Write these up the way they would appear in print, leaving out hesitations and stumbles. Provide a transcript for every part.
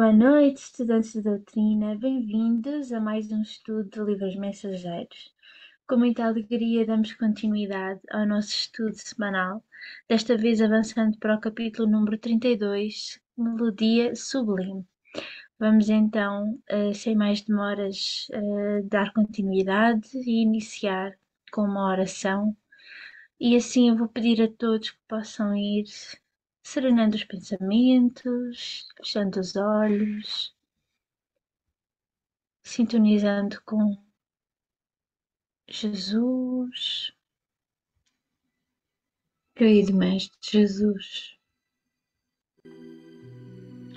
Boa noite, estudantes de doutrina. Bem-vindos a mais um estudo de livros mensageiros. Com muita alegria, damos continuidade ao nosso estudo semanal, desta vez avançando para o capítulo número 32, Melodia Sublime. Vamos então, sem mais demoras, dar continuidade e iniciar com uma oração. E assim eu vou pedir a todos que possam ir serenando os pensamentos, fechando os olhos, sintonizando com Jesus. Querido Mestre Jesus,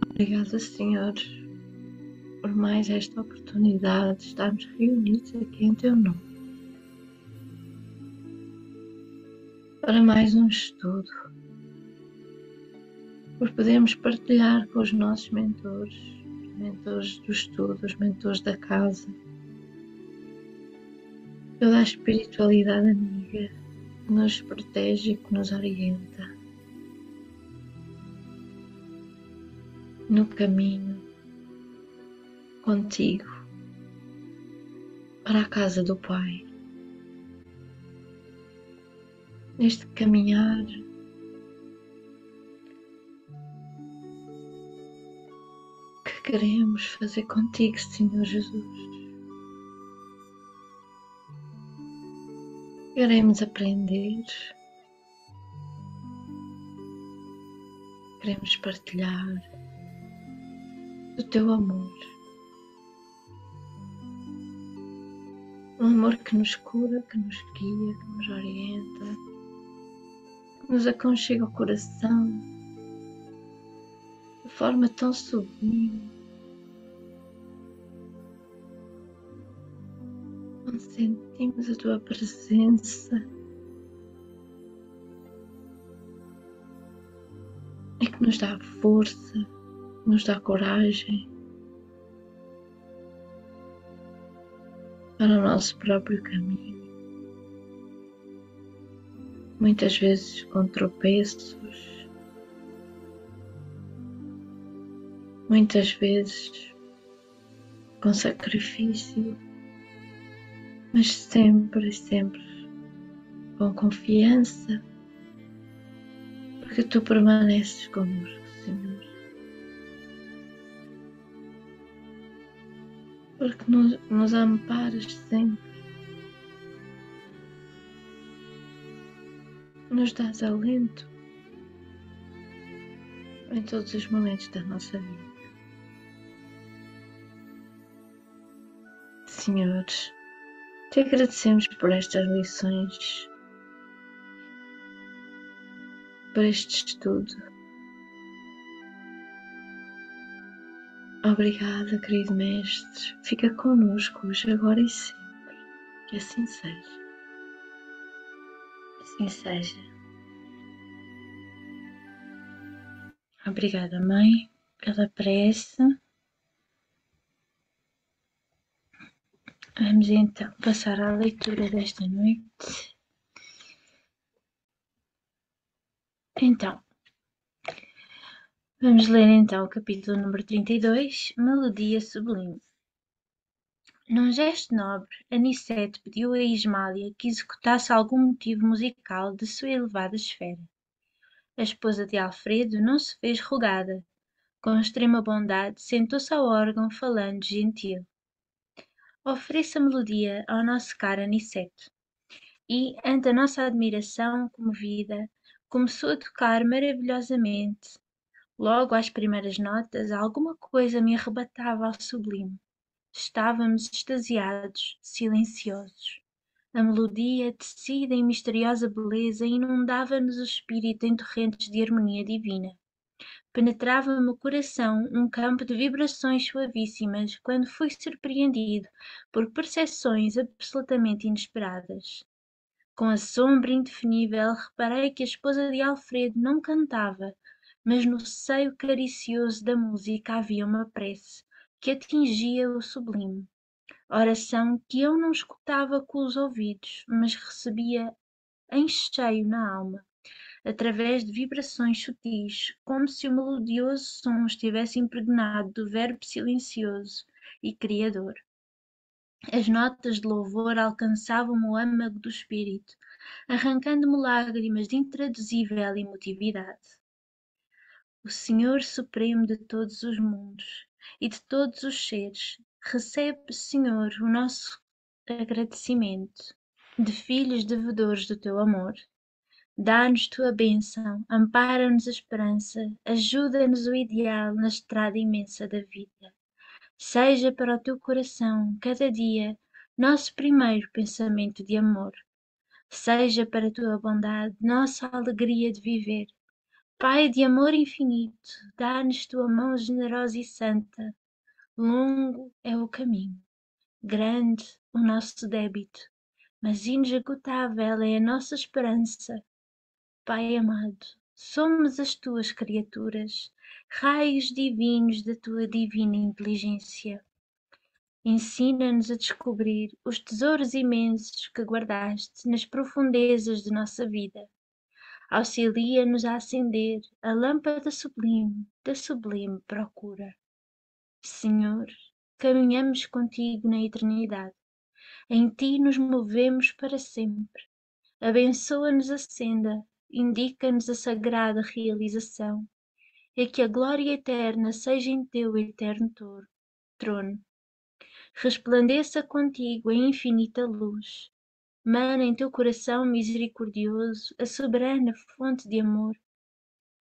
obrigada, Senhor, por mais esta oportunidade de estarmos reunidos aqui em Teu nome, para mais um estudo, por podermos partilhar com os nossos mentores do estudo, os mentores da casa, toda a espiritualidade amiga que nos protege e que nos orienta no caminho contigo para a casa do Pai. Neste caminhar que queremos fazer contigo, Senhor Jesus. Queremos aprender, queremos partilhar do Teu amor, um amor que nos cura, que nos guia, que nos orienta, que nos aconchega o coração de forma tão sublime, onde sentimos a Tua presença e que nos dá força, nos dá coragem para o nosso próprio caminho. Muitas vezes com tropeços, muitas vezes com sacrifício, mas sempre com confiança, porque Tu permaneces conosco, Senhor. Porque nos amparas sempre, nos dás alento em todos os momentos da nossa vida. Senhor, Te agradecemos por estas lições, por este estudo. Obrigada, querido Mestre. Fica connosco hoje, agora e sempre. Que assim seja. Assim seja. Obrigada, Mãe, pela prece. Vamos então passar à leitura desta noite. Então, vamos ler então o capítulo número 32, Melodia Sublime. Num gesto nobre, Anicete pediu a Ismália que executasse algum motivo musical de sua elevada esfera. A esposa de Alfredo não se fez rogada. Com extrema bondade, sentou-se ao órgão falando gentil. Ofereça a melodia ao nosso caro Aniceto. E, ante a nossa admiração comovida, começou a tocar maravilhosamente. Logo às primeiras notas, alguma coisa me arrebatava ao sublime. Estávamos extasiados, silenciosos. A melodia, tecida em misteriosa beleza, inundava-nos o espírito em torrentes de harmonia divina. Penetrava-me o coração um campo de vibrações suavíssimas quando fui surpreendido por percepções absolutamente inesperadas. Com assombro indefinível, reparei que a esposa de Alfredo não cantava, mas no seio caricioso da música havia uma prece que atingia o sublime. Oração que eu não escutava com os ouvidos, mas recebia em cheio na alma. através de vibrações sutis, como se o melodioso som estivesse impregnado do verbo silencioso e criador. As notas de louvor alcançavam o âmago do espírito, arrancando-me lágrimas de intraduzível emotividade. O Senhor Supremo de todos os mundos e de todos os seres, recebe, Senhor, o nosso agradecimento, de filhos devedores do teu amor. Dá-nos tua bênção, ampara-nos a esperança, ajuda-nos o ideal na estrada imensa da vida. Seja para o teu coração, cada dia, nosso primeiro pensamento de amor. Seja para a tua bondade, nossa alegria de viver. Pai de amor infinito, dá-nos tua mão generosa e santa. Longo é o caminho, grande o nosso débito, mas inesgotável é a nossa esperança. Pai amado, somos as tuas criaturas, raios divinos da tua divina inteligência. Ensina-nos a descobrir os tesouros imensos que guardaste nas profundezas de nossa vida. Auxilia-nos a acender a lâmpada sublime da sublime procura. Senhor, caminhamos contigo na eternidade. Em ti nos movemos para sempre. Abençoa-nos a senda, indica-nos a sagrada realização, e que a glória eterna seja em teu eterno trono. Resplandeça contigo a infinita luz. Mana em teu coração misericordioso a soberana fonte de amor.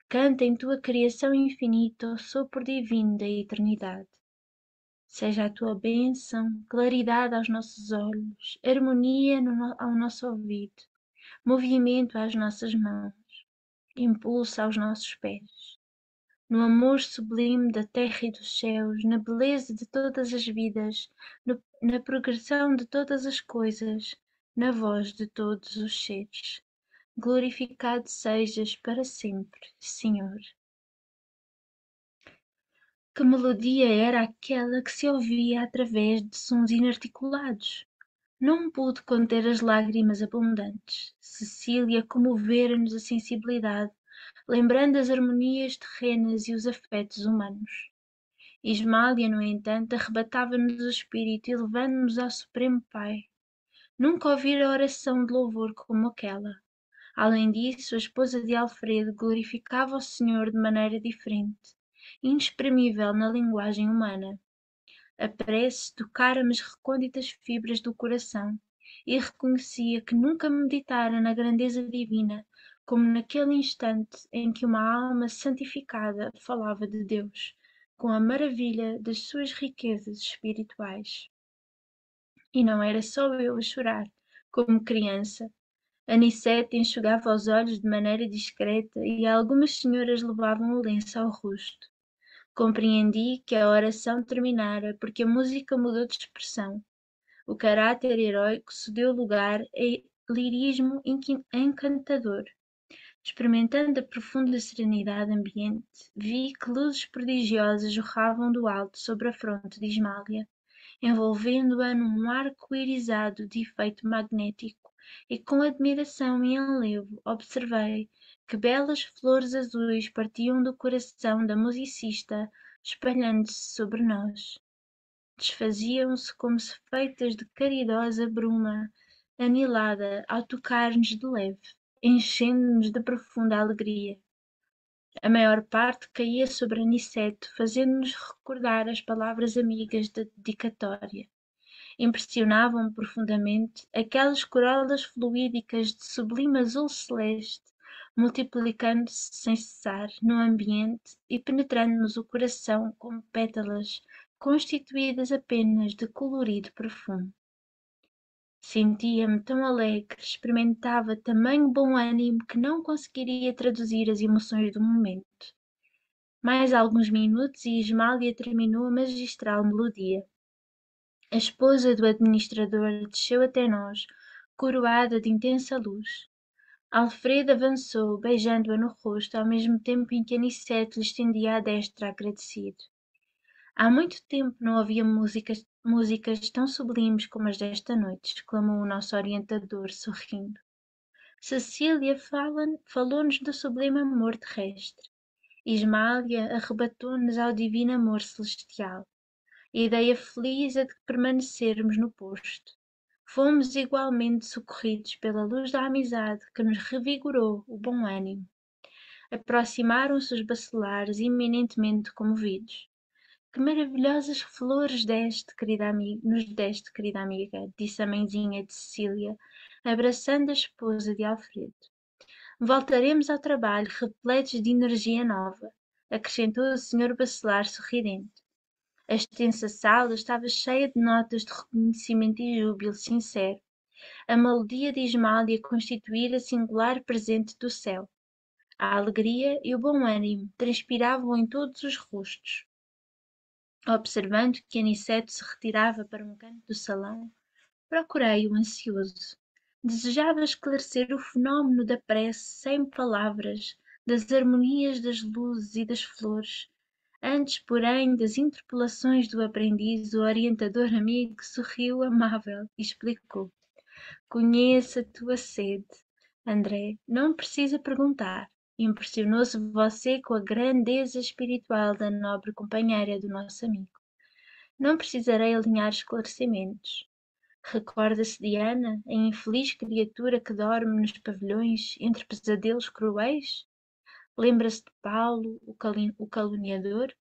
Canta em tua criação infinita o sopro divino da eternidade. Seja a tua bênção, claridade aos nossos olhos, harmonia ao nosso ouvido, movimento às nossas mãos, impulso aos nossos pés. No amor sublime da terra e dos céus, na beleza de todas as vidas, na progressão de todas as coisas, na voz de todos os seres. Glorificado sejas para sempre, Senhor. Que melodia era aquela que se ouvia através de sons inarticulados? Não pude conter as lágrimas abundantes. Cecília comovera-nos a sensibilidade, lembrando as harmonias terrenas e os afetos humanos. Ismália, no entanto, arrebatava-nos o espírito, elevando-nos ao Supremo Pai. Nunca ouvira oração de louvor como aquela. Além disso, a esposa de Alfredo glorificava o Senhor de maneira diferente, inexprimível na linguagem humana. A prece tocara-me as recônditas fibras do coração e reconhecia que nunca meditara na grandeza divina como naquele instante em que uma alma santificada falava de Deus, com a maravilha das suas riquezas espirituais. E não era só eu a chorar, como criança. Anicete enxugava os olhos de maneira discreta e algumas senhoras levavam o lenço ao rosto. Compreendi que a oração terminara porque a música mudou de expressão. O caráter heróico cedeu lugar a lirismo encantador. Experimentando a profunda serenidade ambiente, vi que luzes prodigiosas jorravam do alto sobre a fronte de Ismália, envolvendo-a num arco irisado de efeito magnético, e com admiração e enlevo observei que belas flores azuis partiam do coração da musicista, espalhando-se sobre nós. Desfaziam-se como se feitas de caridosa bruma, anilada ao tocar-nos de leve, enchendo-nos de profunda alegria. A maior parte caía sobre Aniceto, fazendo-nos recordar as palavras amigas da dedicatória. Impressionavam-me profundamente aquelas corolas fluídicas de sublime azul celeste, multiplicando-se sem cessar no ambiente e penetrando-nos o coração como pétalas constituídas apenas de colorido perfume. Sentia-me tão alegre, experimentava tamanho bom ânimo que não conseguiria traduzir as emoções do momento. Mais alguns minutos e Ismália terminou a magistral melodia. A esposa do administrador desceu até nós, coroada de intensa luz. Alfredo avançou, beijando-a no rosto, ao mesmo tempo em que Aniceto lhe estendia a destra agradecido. Há muito tempo não havia músicas tão sublimes como as desta noite, exclamou o nosso orientador, sorrindo. Cecília falou-nos do sublime amor terrestre. Ismália arrebatou-nos ao divino amor celestial. Ideia feliz a de permanecermos no posto. Fomos igualmente socorridos pela luz da amizade que nos revigorou o bom ânimo. Aproximaram-se os bacelares eminentemente comovidos. Que maravilhosas flores nos deste, querida amiga, disse a mãezinha de Cecília, abraçando a esposa de Alfredo. Voltaremos ao trabalho repletos de energia nova, acrescentou o senhor bacelar sorridente. A extensa sala estava cheia de notas de reconhecimento e júbilo sincero. A melodia de Ismália constituíra singular presente do céu. A alegria e o bom ânimo transpiravam em todos os rostos. Observando que Aniceto se retirava para um canto do salão, procurei-o ansioso. Desejava esclarecer o fenómeno da prece sem palavras, das harmonias das luzes e das flores. Antes, porém, das interpelações do aprendiz, o orientador amigo sorriu amável e explicou. Conheço a tua sede, André, não precisa perguntar. Impressionou-se você com a grandeza espiritual da nobre companheira do nosso amigo. Não precisarei alinhar esclarecimentos. Recorda-se de Ana, a infeliz criatura que dorme nos pavilhões entre pesadelos cruéis? Lembra-se de Paulo, o caluniador?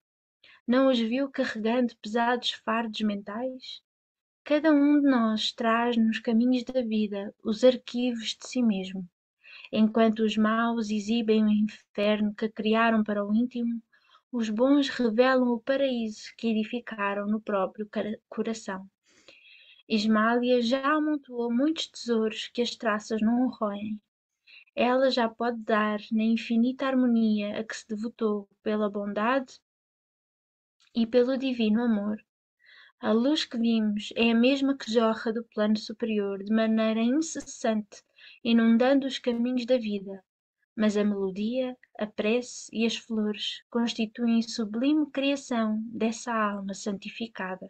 Não os viu carregando pesados fardos mentais? Cada um de nós traz nos caminhos da vida os arquivos de si mesmo. Enquanto os maus exibem o inferno que criaram para o íntimo, os bons revelam o paraíso que edificaram no próprio coração. Ismália já amontoou muitos tesouros que as traças não roem. Ela já pode dar na infinita harmonia a que se devotou pela bondade e pelo divino amor. A luz que vimos é a mesma que jorra do plano superior de maneira incessante, inundando os caminhos da vida. Mas a melodia, a prece e as flores constituem sublime criação dessa alma santificada.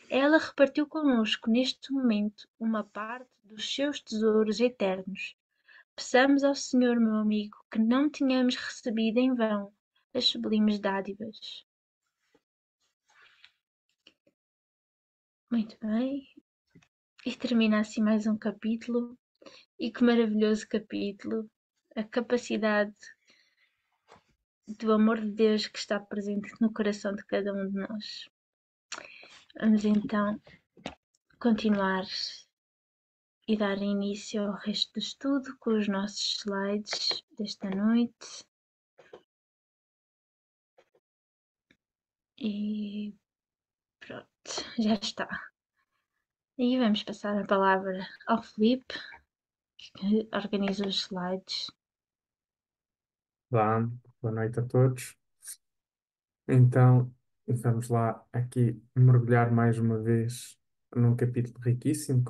Ela repartiu conosco neste momento uma parte dos seus tesouros eternos. Peçamos ao Senhor, meu amigo, que não tenhamos recebido em vão as sublimes dádivas. Muito bem. E termina assim mais um capítulo. E que maravilhoso capítulo! A capacidade do amor de Deus que está presente no coração de cada um de nós. Vamos então continuar e dar início ao resto do estudo com os nossos slides desta noite. E pronto, já está. E vamos passar a palavra ao Filipe, que organiza os slides. Olá, boa noite a todos. Então, vamos lá aqui mergulhar mais uma vez num capítulo riquíssimo,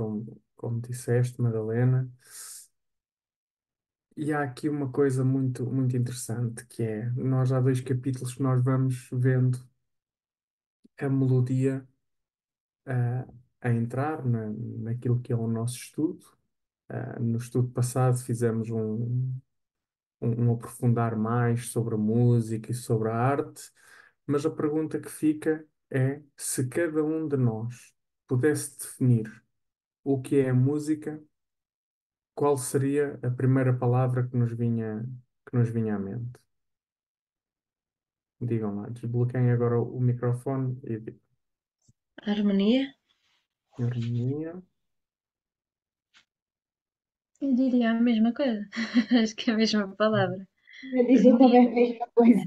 como disseste, Madalena. E há aqui uma coisa muito interessante, que é, nós há dois capítulos que nós vamos vendo a melodia ah, a entrar naquilo que é o nosso estudo. No estudo passado fizemos um aprofundar mais sobre a música e sobre a arte, mas a pergunta que fica é se cada um de nós pudesse definir o que é a música, qual seria a primeira palavra que nos vinha à mente? Digam lá, desbloqueiem agora o microfone e digam. Harmonia? Harmonia. Eu diria a mesma coisa. Acho que é a mesma palavra. Eu disse também a mesma coisa.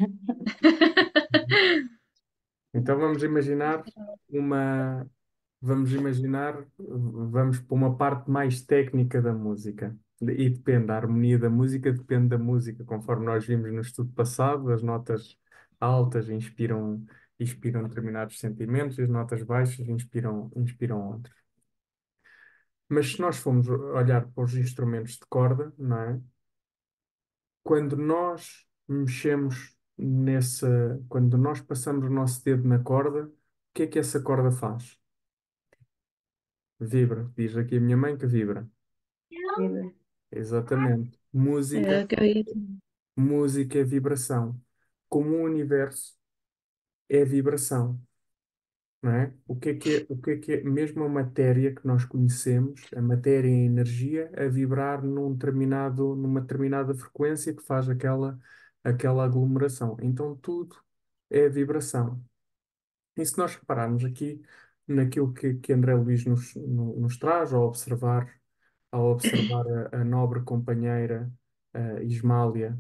Então uma, vamos imaginar, vamos para uma parte mais técnica da música. E depende, a harmonia da música depende da música, conforme nós vimos no estudo passado, as notas altas inspiram determinados sentimentos, e as notas baixas inspiram outros. Mas se nós formos olhar para os instrumentos de corda, não é? Quando nós mexemos quando nós passamos o nosso dedo na corda, o que é essa corda faz? Vibra. Diz aqui a minha mãe que vibra. Vibra. Exatamente. Era Música, o que eu ia dizer. música é vibração. Como o universo é vibração, não é? Mesmo a matéria que nós conhecemos, a matéria e a energia, a vibrar numa determinada frequência que faz aquela aglomeração. Então tudo é vibração. E se nós repararmos aqui naquilo que André Luiz nos traz ao observar a nobre companheira Ismália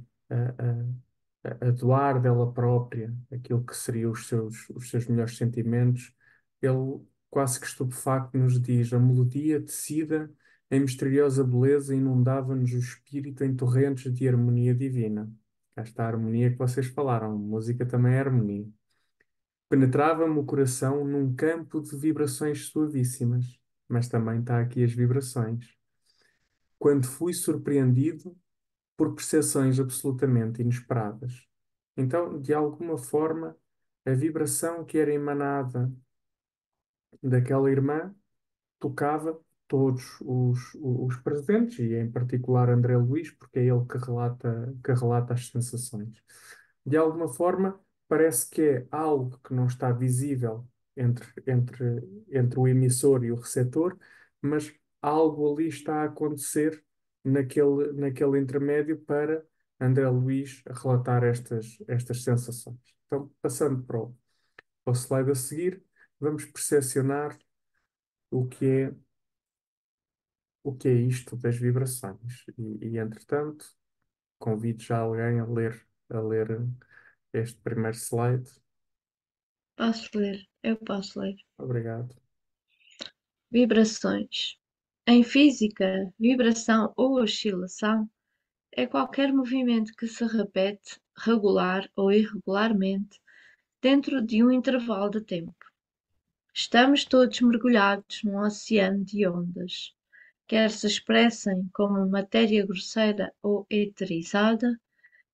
a doar dela própria aquilo que seriam os seus melhores sentimentos, ele, quase que estupefacto, nos diz: a melodia tecida em misteriosa beleza inundava-nos o espírito em torrentes de harmonia divina. Cá está a harmonia que vocês falaram, música também é harmonia. Penetrava-me o coração num campo de vibrações suavíssimas, mas também está aqui as vibrações. Quando fui surpreendido por percepções absolutamente inesperadas. Então, de alguma forma, a vibração que era emanada daquela irmã tocava todos os presentes, e em particular André Luiz, porque é ele que relata as sensações. De alguma forma, parece que é algo que não está visível entre o emissor e o receptor, mas algo ali está a acontecer naquele intermédio para André Luiz relatar estas sensações. Então, passando para o slide a seguir, vamos percepcionar o que é o que é isto das vibrações. Entretanto, convido já alguém a ler este primeiro slide. Posso ler? Eu posso ler. Obrigado. Vibrações. Em física, vibração ou oscilação é qualquer movimento que se repete, regular ou irregularmente, dentro de um intervalo de tempo. Estamos todos mergulhados num oceano de ondas, quer se expressem como matéria grosseira ou eterizada,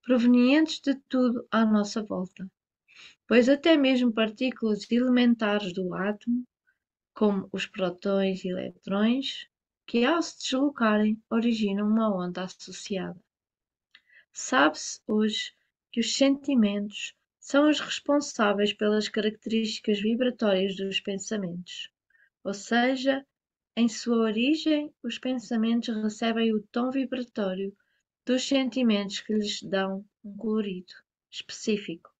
provenientes de tudo à nossa volta, pois até mesmo partículas elementares do átomo, como os prótons e eletrões, que ao se deslocarem originam uma onda associada. Sabe-se hoje que os sentimentos são os responsáveis pelas características vibratórias dos pensamentos, ou seja, em sua origem, os pensamentos recebem o tom vibratório dos sentimentos que lhes dão um colorido específico,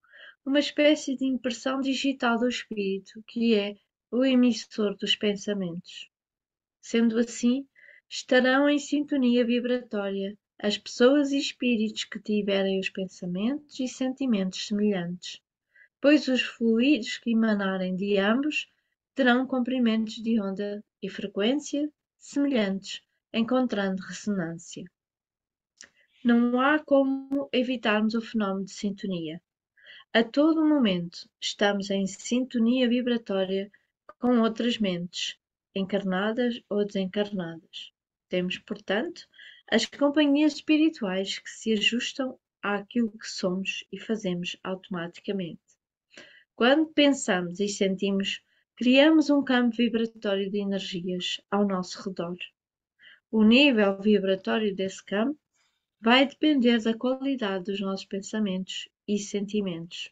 uma espécie de impressão digital do espírito, que é o emissor dos pensamentos. Sendo assim, estarão em sintonia vibratória as pessoas e espíritos que tiverem os pensamentos e sentimentos semelhantes, pois os fluidos que emanarem de ambos terão comprimentos de onda e frequência semelhantes, encontrando ressonância. Não há como evitarmos o fenómeno de sintonia. A todo momento estamos em sintonia vibratória com outras mentes, encarnadas ou desencarnadas. Temos, portanto, as companhias espirituais que se ajustam àquilo que somos e fazemos automaticamente. Quando pensamos e sentimos, criamos um campo vibratório de energias ao nosso redor. O nível vibratório desse campo vai depender da qualidade dos nossos pensamentos e sentimentos.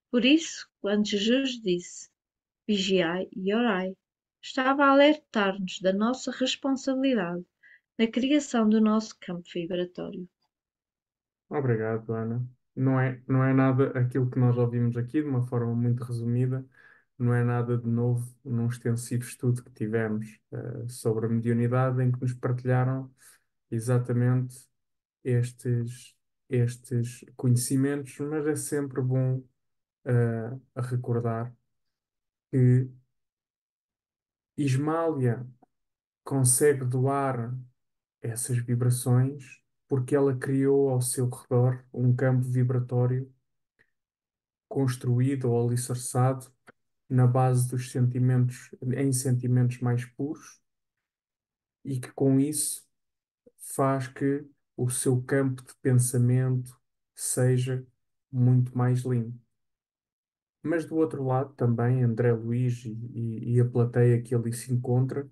Por isso, quando Jesus disse: vigiai e orai, estava a alertar-nos da nossa responsabilidade na criação do nosso campo vibratório. Obrigado, Ana. Não é nada aquilo que nós ouvimos aqui, de uma forma muito resumida, não é nada de novo num extensivo estudo que tivemos sobre a mediunidade, em que nos partilharam exatamente estes, estes conhecimentos, mas é sempre bom a recordar que Ismália consegue doar essas vibrações porque ela criou ao seu redor um campo vibratório construído ou alicerçado na base dos sentimentos, em sentimentos mais puros, e que com isso faz que o seu campo de pensamento seja muito mais limpo. Mas do outro lado também André Luiz e a plateia que ali se encontra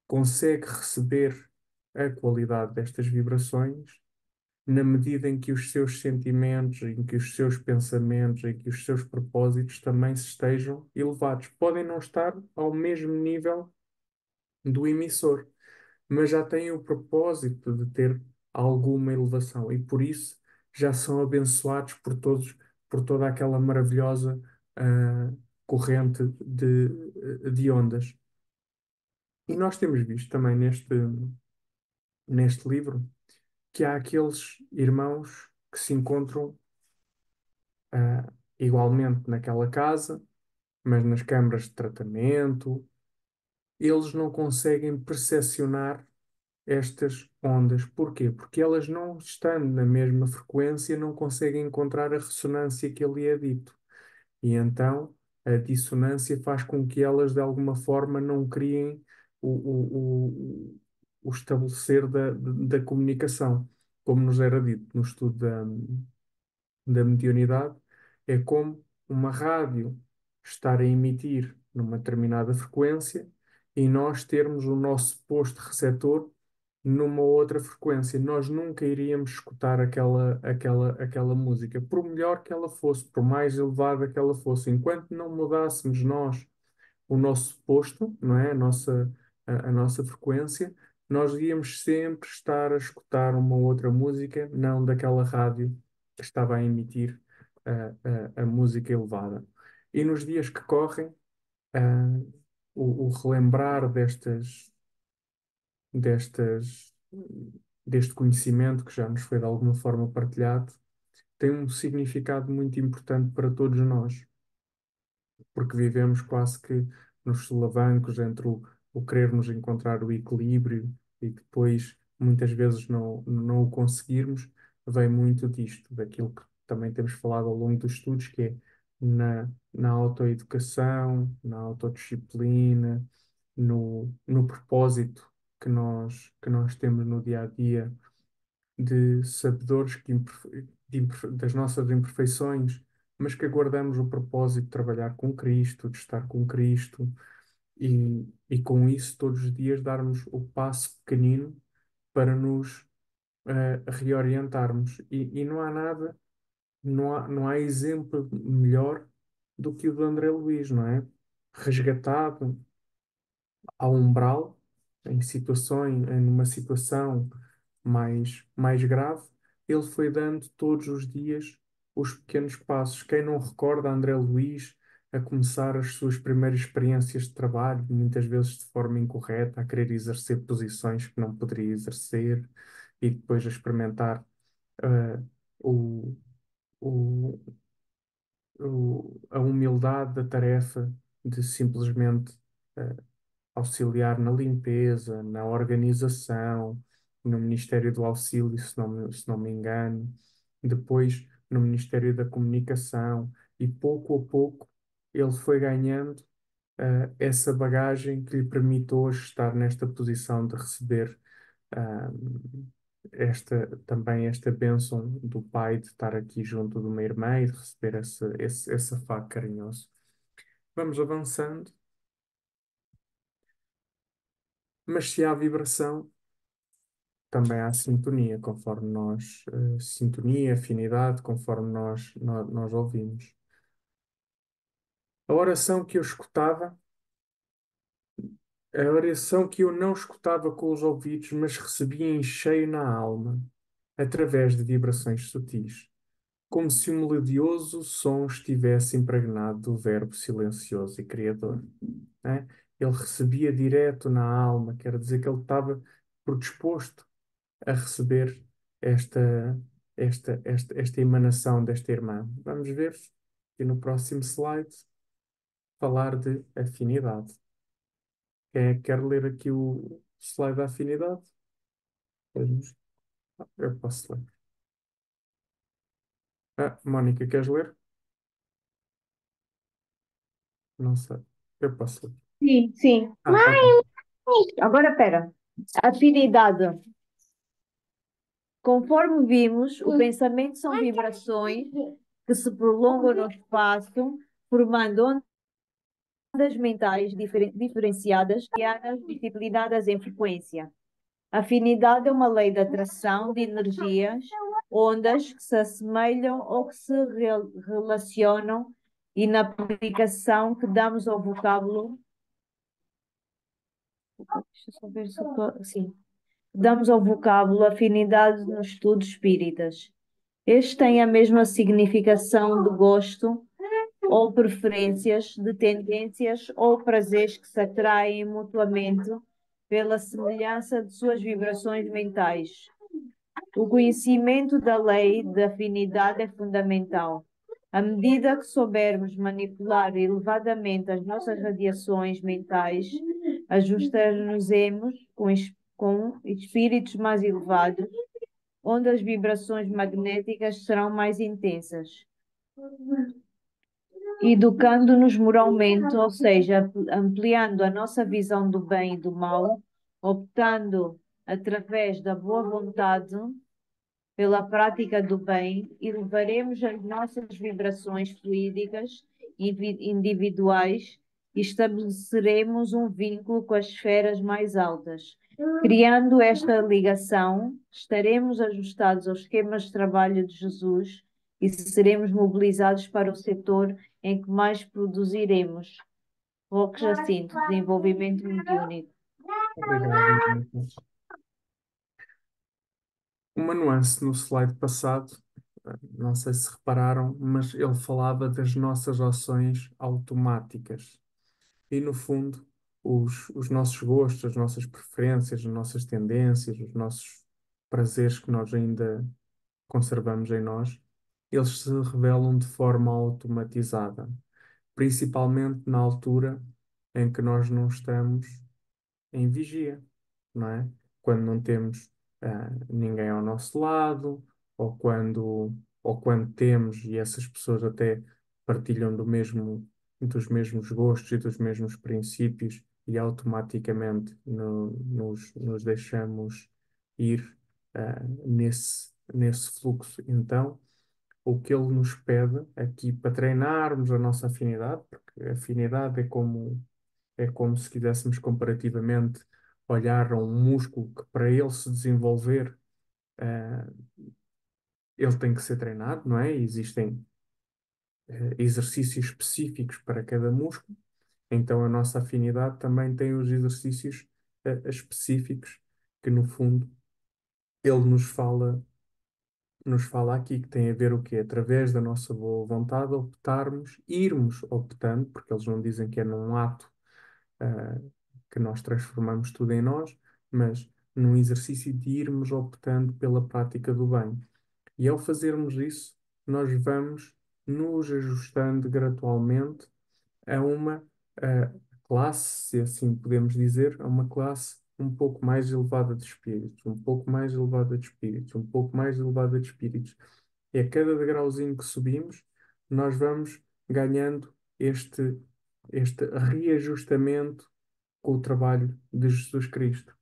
consegue receber a qualidade destas vibrações na medida em que os seus sentimentos, em que os seus pensamentos, em que os seus propósitos também se estejam elevados. Podem não estar ao mesmo nível do emissor, mas já têm o propósito de ter alguma elevação e por isso já são abençoados por todos, por toda aquela maravilhosa corrente de ondas. E nós temos visto também neste livro que há aqueles irmãos que se encontram igualmente naquela casa, mas nas câmaras de tratamento, eles não conseguem percepcionar estas ondas. Porquê? Porque elas não estando na mesma frequência, não conseguem encontrar a ressonância que ali é dito. E então a dissonância faz com que elas, de alguma forma, não criem o estabelecer da comunicação. Como nos era dito no estudo da mediunidade, é como uma rádio estar a emitir numa determinada frequência e nós termos o nosso posto receptor numa outra frequência. Nós nunca iríamos escutar aquela música, por melhor que ela fosse, por mais elevada que ela fosse, enquanto não mudássemos nós o nosso posto, não é? A nossa frequência, nós íamos sempre estar a escutar uma outra música, não daquela rádio que estava a emitir a música elevada. E nos dias que correm, ah, o relembrar destas, deste conhecimento que já nos foi de alguma forma partilhado, tem um significado muito importante para todos nós porque vivemos quase que nos solavancos entre o querermos encontrar o equilíbrio e depois muitas vezes não o conseguirmos, vem muito disto, daquilo que também temos falado ao longo dos estudos, que é na autoeducação, na autodisciplina, no propósito que nós temos no dia a dia de sabedores das nossas imperfeições, mas que aguardamos o propósito de trabalhar com Cristo, de estar com Cristo e com isso todos os dias darmos o passo pequenino para nos reorientarmos. E não há nada, não há exemplo melhor do que o de André Luiz, não é? Resgatado ao umbral, numa situação mais grave, ele foi dando todos os dias os pequenos passos. Quem não recorda André Luiz a começar as suas primeiras experiências de trabalho, muitas vezes de forma incorreta, a querer exercer posições que não poderia exercer e depois a experimentar ah, o, o, a humildade da tarefa de simplesmente auxiliar na limpeza, na organização, no Ministério do Auxílio, se não me engano, depois no Ministério da Comunicação, e pouco a pouco ele foi ganhando essa bagagem que lhe permite hoje estar nesta posição de receber ah, também esta bênção do pai de estar aqui junto de uma irmã e de receber esse afago carinhoso. Vamos avançando, mas se há vibração, também há sintonia, conforme sintonia, afinidade, conforme nós ouvimos. A oração que eu escutava, a oração que eu não escutava com os ouvidos, mas recebia em cheio na alma, através de vibrações sutis, como se um melodioso som estivesse impregnado do verbo silencioso e criador. Né? Ele recebia direto na alma, quer dizer que ele estava predisposto a receber esta, esta emanação desta irmã. Vamos ver aqui no próximo slide falar de afinidade. Quem é que quer ler aqui o slide da afinidade? Vamos. Eu posso ler. Mónica, queres ler? Não sei. Eu posso ler. Sim, sim. Ok. Agora, espera. Afinidade. Conforme vimos, o pensamento são vibrações que se prolongam no espaço, formando ondas mentais diferenciadas e disciplinadas em frequência. A afinidade é uma lei de atração de energias, ondas que se assemelham ou que se relacionam, e na aplicação que damos ao vocábulo. Deixa eu só ver se eu tô... Sim. Damos ao vocábulo afinidade nos estudos espíritas. Este tem a mesma significação de gosto ou preferências, de tendências ou prazeres que se atraem mutuamente pela semelhança de suas vibrações mentais. O conhecimento da lei de afinidade é fundamental. À medida que soubermos manipular elevadamente as nossas radiações mentais, ajustar-nos-emos com espíritos mais elevados, onde as vibrações magnéticas serão mais intensas, educando-nos moralmente, ou seja, ampliando a nossa visão do bem e do mal, optando através da boa vontade pela prática do bem, elevaremos as nossas vibrações fluídicas individuais e estabeleceremos um vínculo com as esferas mais altas. Criando esta ligação, estaremos ajustados aos esquemas de trabalho de Jesus e seremos mobilizados para o setor em que mais produziremos. Roque Jacinto, desenvolvimento mediúnico. Obrigado, Mónica. Uma nuance no slide passado, não sei se repararam, mas ele falava das nossas ações automáticas. E, no fundo, os nossos gostos, as nossas preferências, as nossas tendências, os nossos prazeres que nós ainda conservamos em nós, eles se revelam de forma automatizada, principalmente na altura em que nós não estamos em vigia, não é? Quando não temos ninguém ao nosso lado, ou quando temos e essas pessoas até partilham dos mesmos gostos e dos mesmos princípios e automaticamente nos deixamos ir nesse fluxo. Então, o que ele nos pede aqui para treinarmos a nossa afinidade, porque a afinidade é como se quiséssemos comparativamente olhar a um músculo que para ele se desenvolver, eh, ele tem que ser treinado, não é? Existem exercícios específicos para cada músculo, então a nossa afinidade também tem os exercícios específicos que no fundo ele nos fala aqui, que tem a ver o quê? Através da nossa boa vontade optarmos, irmos optando, porque eles não dizem que é num ato ah, que nós transformamos tudo em nós, mas num exercício de irmos optando pela prática do bem. E ao fazermos isso, nós vamos nos ajustando gradualmente a uma classe, se assim podemos dizer, a uma classe um pouco mais elevada de espíritos, um pouco mais elevada de espíritos, um pouco mais elevada de espíritos. E a cada degrauzinho que subimos, nós vamos ganhando este reajustamento com o trabalho de Jesus Cristo.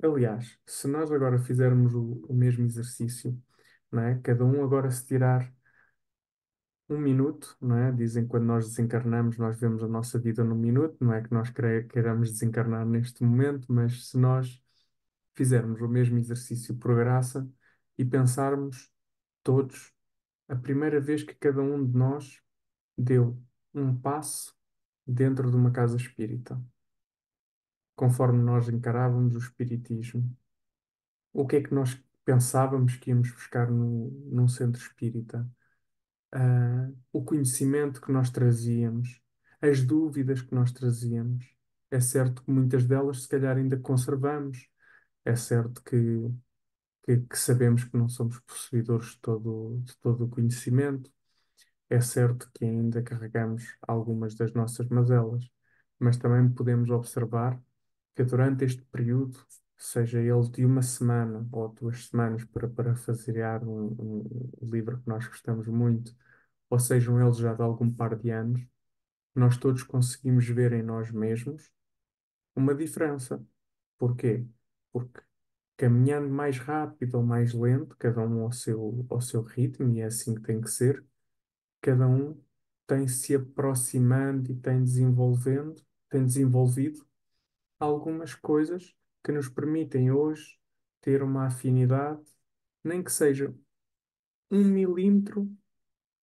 Aliás, se nós agora fizermos o mesmo exercício, não é? Cada um agora se tirar um minuto, não é? Dizem que quando nós desencarnamos, nós vemos a nossa vida num minuto, não é que nós queiramos desencarnar neste momento, mas se nós fizermos o mesmo exercício por graça e pensarmos todos a primeira vez que cada um de nós deu um passo dentro de uma casa espírita, conforme nós encarávamos o espiritismo. O que é que nós pensávamos que íamos buscar num centro espírita? O conhecimento que nós trazíamos, as dúvidas que nós trazíamos. É certo que muitas delas, se calhar, ainda conservamos. É certo que sabemos que não somos possuidores de todo o conhecimento. É certo que ainda carregamos algumas das nossas mazelas, mas também podemos observar que durante este período, seja ele de uma semana ou 2 semanas para parafrasear um livro que nós gostamos muito, ou sejam eles já de algum par de anos, nós todos conseguimos ver em nós mesmos uma diferença. Porquê? Porque caminhando mais rápido ou mais lento, cada um ao seu ritmo, e é assim que tem que ser, cada um tem se aproximando e tem desenvolvido algumas coisas que nos permitem hoje ter uma afinidade, nem que seja 1 milímetro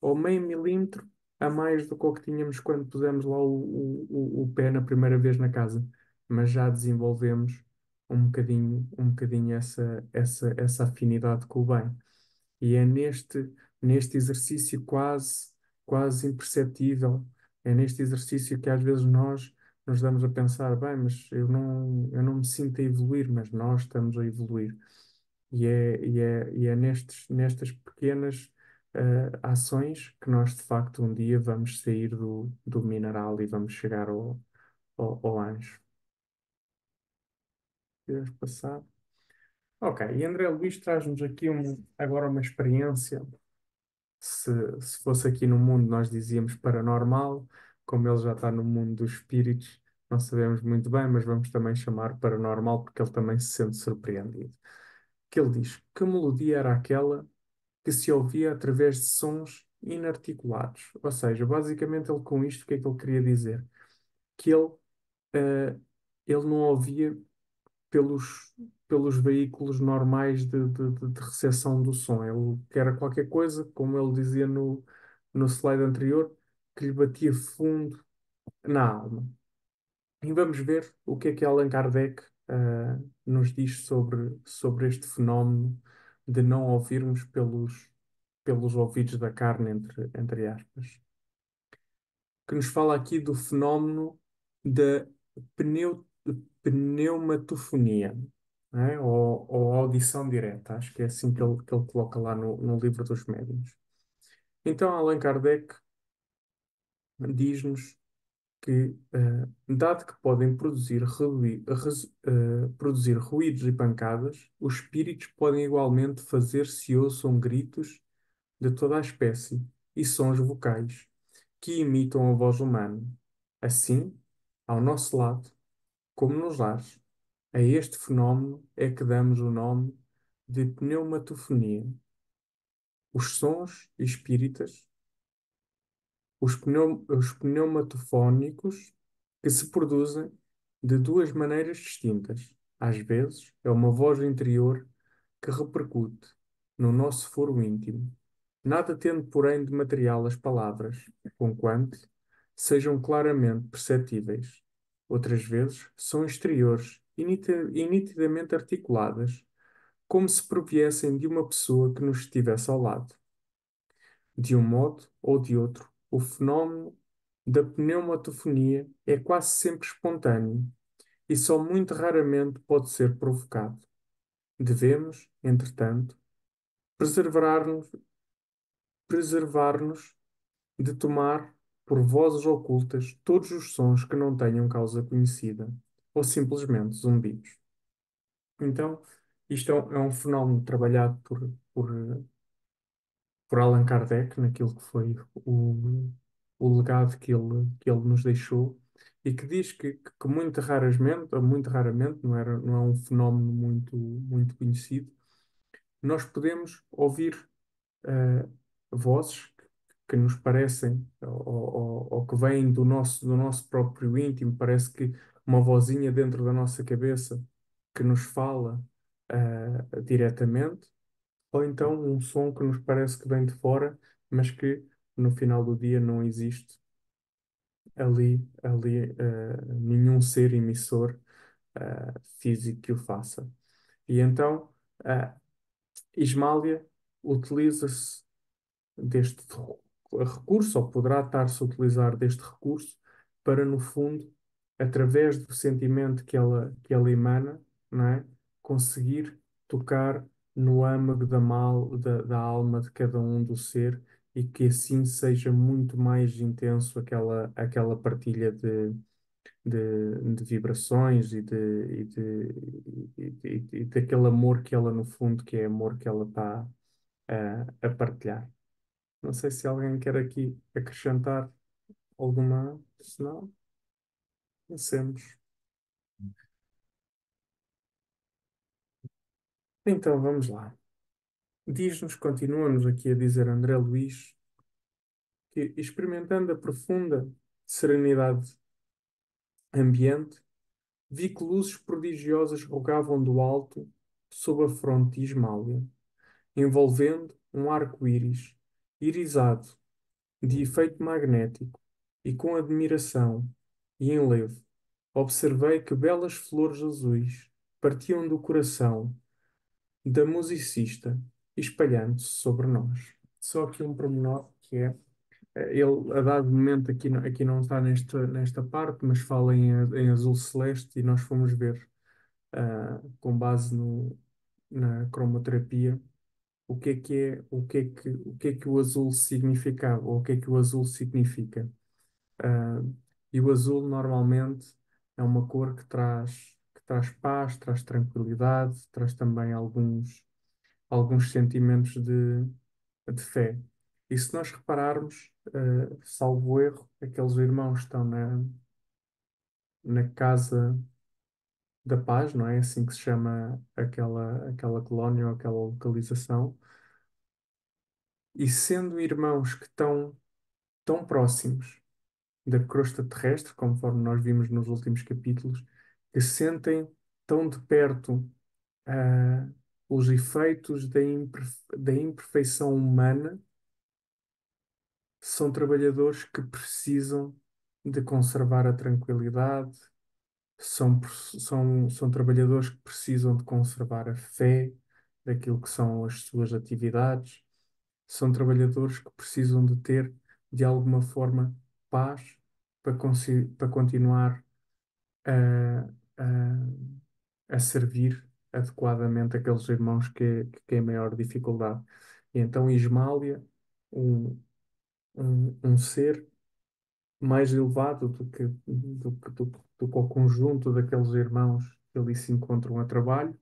ou meio milímetro a mais do que o que tínhamos quando pusemos lá o pé na primeira vez na casa. Mas já desenvolvemos um bocadinho essa afinidade com o bem. E é neste exercício quase imperceptível, é neste exercício que às vezes nós nos damos a pensar, bem, mas eu não me sinto a evoluir, mas nós estamos a evoluir. E é nestas pequenas ações que nós de facto um dia vamos sair do mineral e vamos chegar ao anjo. Podemos passar. Ok, e André Luís traz-nos aqui agora uma experiência. Se fosse aqui no mundo, nós dizíamos paranormal, como ele já está no mundo dos espíritos, não sabemos muito bem, mas vamos também chamar paranormal porque ele também se sente surpreendido. Que ele diz: que melodia era aquela que se ouvia através de sons inarticulados? Ou seja, basicamente ele com isto, o que é que ele queria dizer? Que eh, ele não ouvia pelos, pelos veículos normais de recepção do som. Ele que era qualquer coisa, como ele dizia no slide anterior, que lhe batia fundo na alma. E vamos ver o que é que Allan Kardec nos diz sobre este fenómeno de não ouvirmos pelos ouvidos da carne, entre aspas, que nos fala aqui do fenómeno da pneu, pneumatofonia, não é? Ou audição direta, acho que é assim que ele coloca lá no livro dos médiuns. Então, Allan Kardec diz-nos que, dado que podem produzir ruídos e pancadas, os espíritos podem igualmente fazer se ouçam gritos de toda a espécie e sons vocais que imitam a voz humana. Assim, ao nosso lado, como nos lares, a este fenómeno é que damos o nome de pneumatofonia. Os sons espíritas, os pneumatofónicos, que se produzem de duas maneiras distintas. Às vezes, é uma voz interior que repercute no nosso foro íntimo, nada tendo, porém, de material as palavras, conquanto sejam claramente perceptíveis. Outras vezes, são exteriores e nitidamente articuladas, como se proviessem de uma pessoa que nos estivesse ao lado. De um modo ou de outro, o fenómeno da pneumatofonia é quase sempre espontâneo e só muito raramente pode ser provocado. Devemos, entretanto, preservar-nos, preservar-nos de tomar por vozes ocultas todos os sons que não tenham causa conhecida ou simplesmente zumbidos. Então, isto é um fenómeno trabalhado por Allan Kardec, naquilo que foi o legado que ele nos deixou, e que diz que muito raramente, não é um fenómeno muito conhecido, nós podemos ouvir eh, vozes que nos parecem, ou que vêm do nosso próprio íntimo, parece que uma vozinha dentro da nossa cabeça que nos fala diretamente, ou então um som que nos parece que vem de fora, mas que no final do dia não existe ali nenhum ser emissor físico que o faça. E então, uh, Ismália utiliza-se deste recurso, ou poderá estar-se a utilizar deste recurso, para, no fundo, através do sentimento que ela emana, não é? Conseguir tocar no âmago da alma de cada um do ser e que assim seja muito mais intenso aquela partilha de vibrações e daquele amor que ela, no fundo, que é amor que ela está a partilhar. Não sei se alguém quer aqui acrescentar alguma. Se não, pensemos. Então vamos lá. Diz-nos, continua-nos aqui a dizer André Luís, que experimentando a profunda serenidade ambiente, vi que luzes prodigiosas rogavam do alto sob a fronte de Ismália, envolvendo um arco-íris, irisado, de efeito magnético, e com admiração e enlevo, observei que belas flores azuis partiam do coração da musicista, espalhando-se sobre nós. Só aqui um pormenor que é, ele a dado momento aqui não está nesta parte, mas fala em azul celeste e nós fomos ver, com base na cromoterapia, o que é que o azul significava, ou o que é que o azul significa. Ah, e o azul normalmente é uma cor que traz paz, traz tranquilidade, traz também alguns sentimentos de fé. E se nós repararmos, salvo erro, aqueles irmãos estão na Casa da Paz, não é? Assim que se chama aquela colónia ou aquela localização. E sendo irmãos que estão tão próximos da crosta terrestre, conforme nós vimos nos últimos capítulos, que sentem tão de perto ah, os efeitos da imperfeição humana, são trabalhadores que precisam de conservar a tranquilidade, são trabalhadores que precisam de conservar a fé daquilo que são as suas atividades, são trabalhadores que precisam de ter, de alguma forma, paz para continuar a, a servir adequadamente aqueles irmãos que têm maior dificuldade. E então Ismália, um, um ser mais elevado do que o conjunto daqueles irmãos que ali se encontram a trabalho,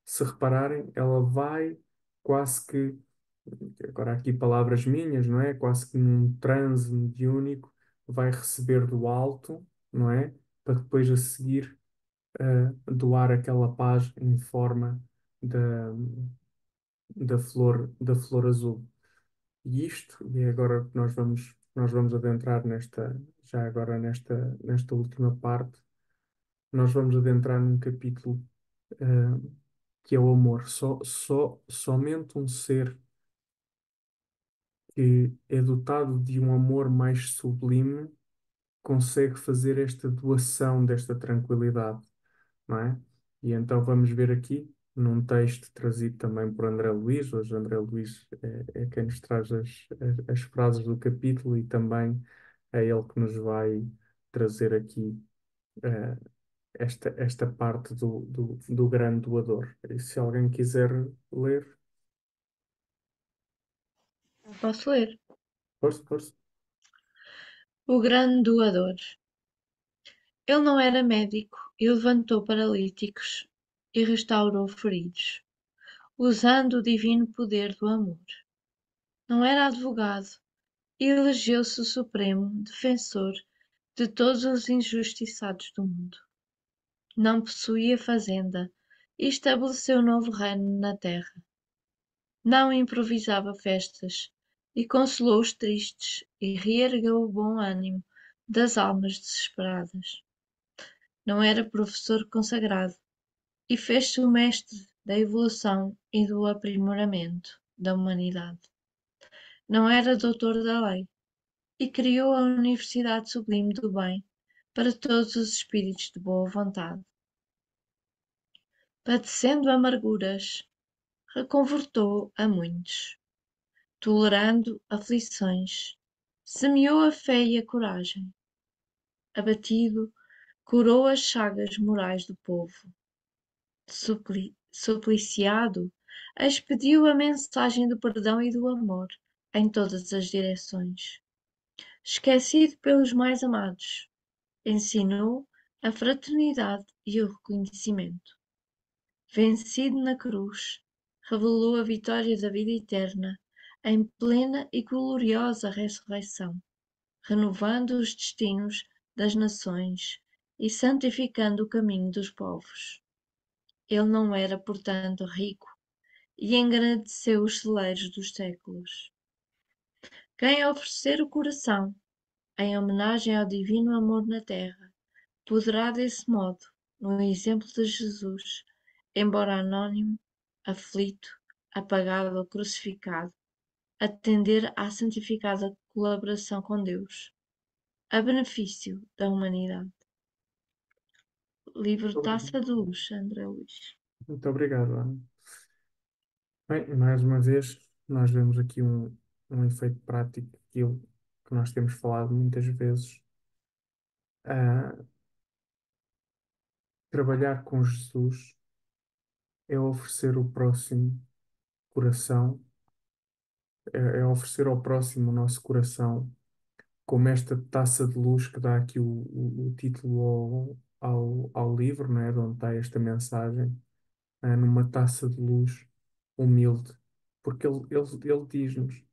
se repararem, ela vai quase que, agora aqui palavras minhas, não é? Quase que num transe mediúnico, vai receber do alto, não é? Para depois a seguir doar aquela paz em forma da, da flor azul. E isto, e agora que nós vamos adentrar já agora nesta última parte, nós vamos adentrar num capítulo eh, que é o amor. Somente um ser que é dotado de um amor mais sublime consegue fazer esta doação desta tranquilidade, não é? E então vamos ver aqui, num texto trazido também por André Luiz. Hoje André Luiz é quem nos traz as frases do capítulo, e também é ele que nos vai trazer aqui eh, esta parte do grande doador. E se alguém quiser ler, Posso ler? força, força. O grande doador. Ele não era médico e levantou paralíticos e restaurou feridos, usando o divino poder do amor. Não era advogado e elegeu-se o supremo defensor de todos os injustiçados do mundo. Não possuía fazenda e estabeleceu novo reino na terra. Não improvisava festas e consolou os tristes e reergueu o bom ânimo das almas desesperadas. Não era professor consagrado e fez-se o mestre da evolução e do aprimoramento da humanidade. Não era doutor da lei e criou a Universidade Sublime do Bem para todos os espíritos de boa vontade. Padecendo amarguras, reconfortou a muitos. Tolerando aflições, semeou a fé e a coragem. Abatido, curou as chagas morais do povo. Supliciado, expediu a mensagem do perdão e do amor em todas as direções. Esquecido pelos mais amados, ensinou a fraternidade e o reconhecimento. Vencido na cruz, revelou a vitória da vida eterna em plena e gloriosa ressurreição, renovando os destinos das nações e santificando o caminho dos povos. Ele não era, portanto, rico e engrandeceu os celeiros dos séculos. Quem oferecer o coração em homenagem ao divino amor na terra poderá, desse modo, no exemplo de Jesus, embora anónimo, aflito, apagado ou crucificado, a tender à santificada colaboração com Deus, a benefício da humanidade. Livro Taça de Luz, André Luís. Muito obrigado, Ana. Bem, mais uma vez, nós vemos aqui um efeito prático, aquilo que nós temos falado muitas vezes. Ah, trabalhar com Jesus é oferecer o próximo coração, é oferecer ao próximo o nosso coração, como esta taça de luz que dá aqui o título ao livro, não é? De onde está esta mensagem, numa taça de luz humilde, porque ele diz-nos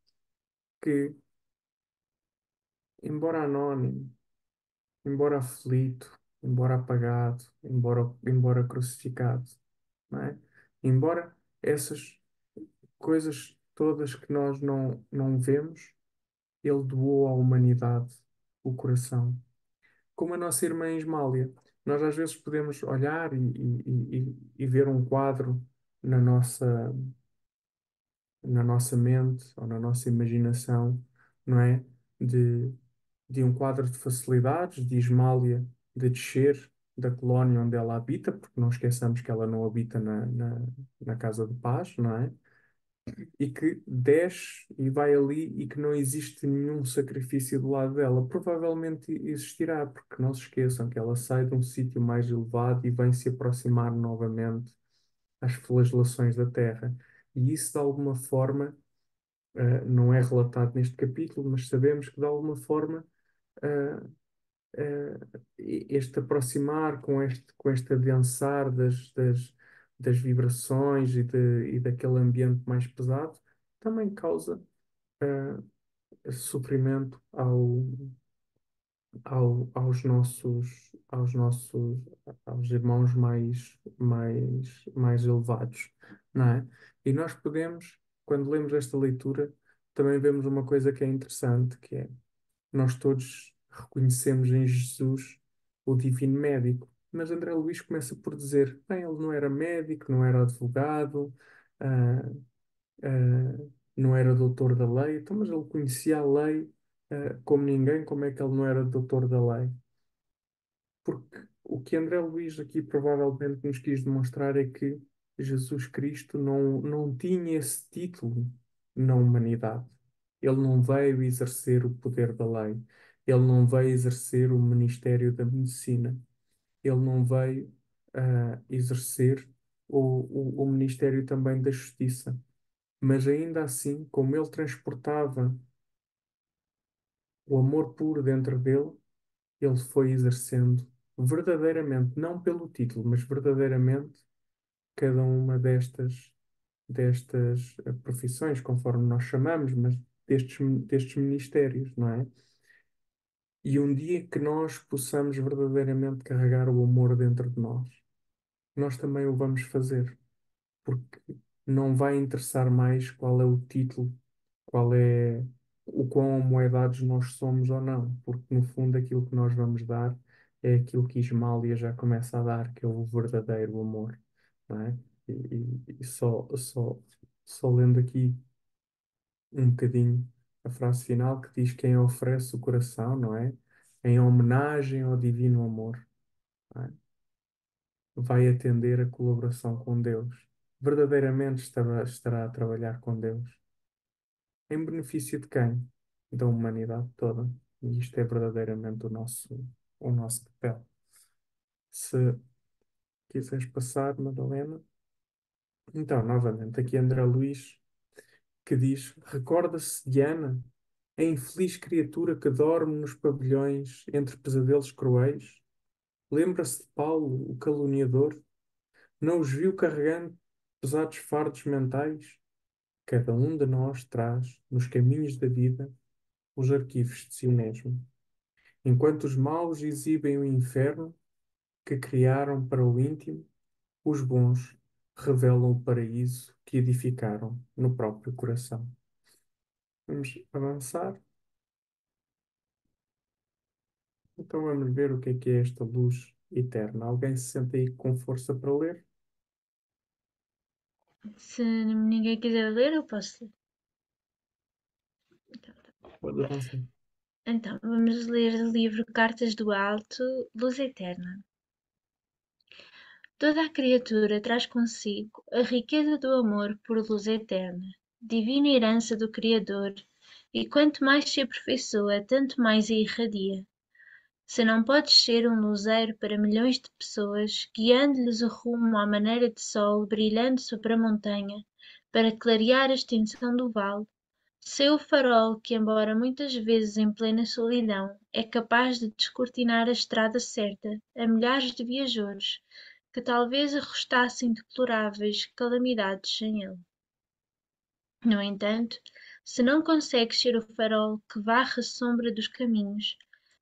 que, embora anónimo, embora aflito, embora apagado, embora crucificado, não é? Embora essas coisas todas que nós não vemos, ele doou à humanidade o coração. Como a nossa irmã Ismália, nós às vezes podemos olhar e ver um quadro na nossa mente ou na nossa imaginação, não é? De, de um quadro de facilidades, de Ismália, de descer da colónia onde ela habita, porque não esqueçamos que ela não habita na Casa de Paz, não é? E que desce e vai ali e que não existe nenhum sacrifício do lado dela. Provavelmente existirá, porque não se esqueçam que ela sai de um sítio mais elevado e vem se aproximar novamente às flagelações da terra. E isso, de alguma forma, não é relatado neste capítulo, mas sabemos que, de alguma forma, eh, este aproximar com este adensar das vibrações e daquele ambiente mais pesado também causa sofrimento aos irmãos mais elevados, não é? E nós podemos, quando lemos esta leitura, também vemos uma coisa que é interessante, que é nós todos reconhecemos em Jesus o divino médico. Mas André Luís começa por dizer: bem, ele não era médico, não era advogado, ah, não era doutor da lei, então, mas ele conhecia a lei, como ninguém, como é que ele não era doutor da lei? Porque o que André Luís aqui provavelmente nos quis demonstrar é que Jesus Cristo não tinha esse título na humanidade. Ele não veio exercer o poder da lei. Ele não veio exercer o ministério da medicina. Ele não veio exercer o ministério também da justiça. Mas ainda assim, como ele transportava o amor puro dentro dele, ele foi exercendo verdadeiramente, não pelo título, mas verdadeiramente, cada uma destas profissões, conforme nós chamamos, mas destes ministérios, não é? E um dia que nós possamos verdadeiramente carregar o amor dentro de nós também o vamos fazer, porque não vai interessar mais qual é o título, qual é o quão amoedados nós somos ou não, porque no fundo aquilo que nós vamos dar é aquilo que Ismália já começa a dar, que é o verdadeiro amor, não é? E só lendo aqui um bocadinho a frase final que diz quem oferece o coração, não é? Em homenagem ao divino amor, não é? Vai atender a colaboração com Deus. Verdadeiramente estará a trabalhar com Deus. Em benefício de quem? Da humanidade toda. E isto é verdadeiramente o nosso papel. Se quiseres passar, Madalena. Então, novamente, aqui André Luís, que diz: recorda-se de Ana, a infeliz criatura que dorme nos pavilhões entre pesadelos cruéis? Lembra-se de Paulo, o caluniador? Não os viu carregando pesados fardos mentais? Cada um de nós traz, nos caminhos da vida, os arquivos de si mesmo. Enquanto os maus exibem o inferno que criaram para o íntimo, os bons revelam o paraíso que edificaram no próprio coração. Vamos avançar. Então vamos ver o que é esta luz eterna. Alguém se sente aí com força para ler? Se ninguém quiser ler, eu posso ler. Então, Pode avançar. então, vamos ler o livro Cartas do Alto, Luz Eterna. Toda a criatura traz consigo a riqueza do amor por luz eterna, divina herança do Criador, e quanto mais se aperfeiçoa, tanto mais a irradia. Se não podes ser um luzeiro para milhões de pessoas, guiando-lhes o rumo à maneira de sol brilhando sobre a montanha, para clarear a extensão do vale, seu farol que, embora muitas vezes em plena solidão, é capaz de descortinar a estrada certa a milhares de viajores que talvez arrostassem deploráveis calamidades sem ele. No entanto, se não consegues ser o farol que varre a sombra dos caminhos,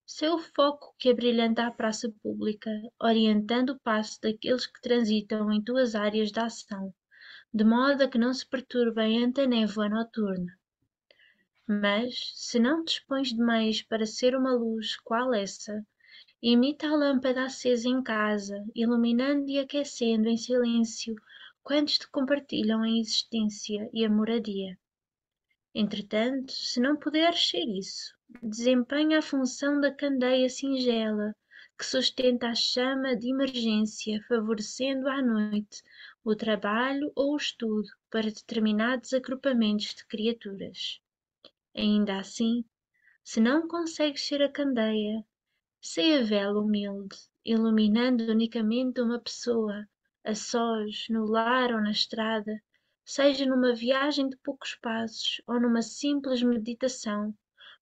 seu foco que abrilhanta a praça pública, orientando o passo daqueles que transitam em tuas áreas de ação, de modo a que não se perturbem ante a névoa noturna. Mas, se não dispões de meios para ser uma luz qual essa, imita a lâmpada acesa em casa, iluminando e aquecendo em silêncio quantos te compartilham a existência e a moradia. Entretanto, se não puderes ser isso, desempenha a função da candeia singela que sustenta a chama de emergência, favorecendo à noite o trabalho ou o estudo para determinados agrupamentos de criaturas. Ainda assim, se não consegues ser a candeia, sei a vela humilde, iluminando unicamente uma pessoa, a sós, no lar ou na estrada, seja numa viagem de poucos passos ou numa simples meditação,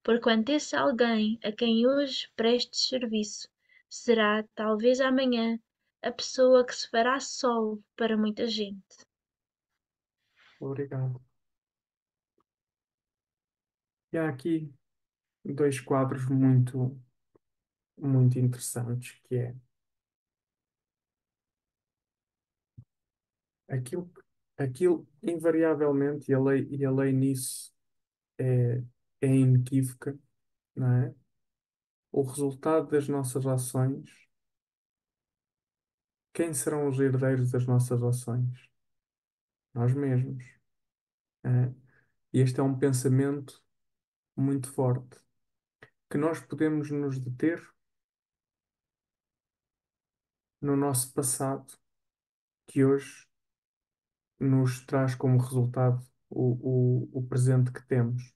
porquanto esse alguém a quem hoje prestes serviço será, talvez amanhã, a pessoa que se fará sol para muita gente. Obrigado. E há aqui dois quadros muito interessantes, que é aquilo, aquilo invariavelmente, e a lei nisso é, é inequívoca, não é? O resultado das nossas ações, quem serão os herdeiros das nossas ações? Nós mesmos. É? E este é um pensamento muito forte, que nós podemos nos deter no nosso passado, que hoje nos traz como resultado o presente que temos.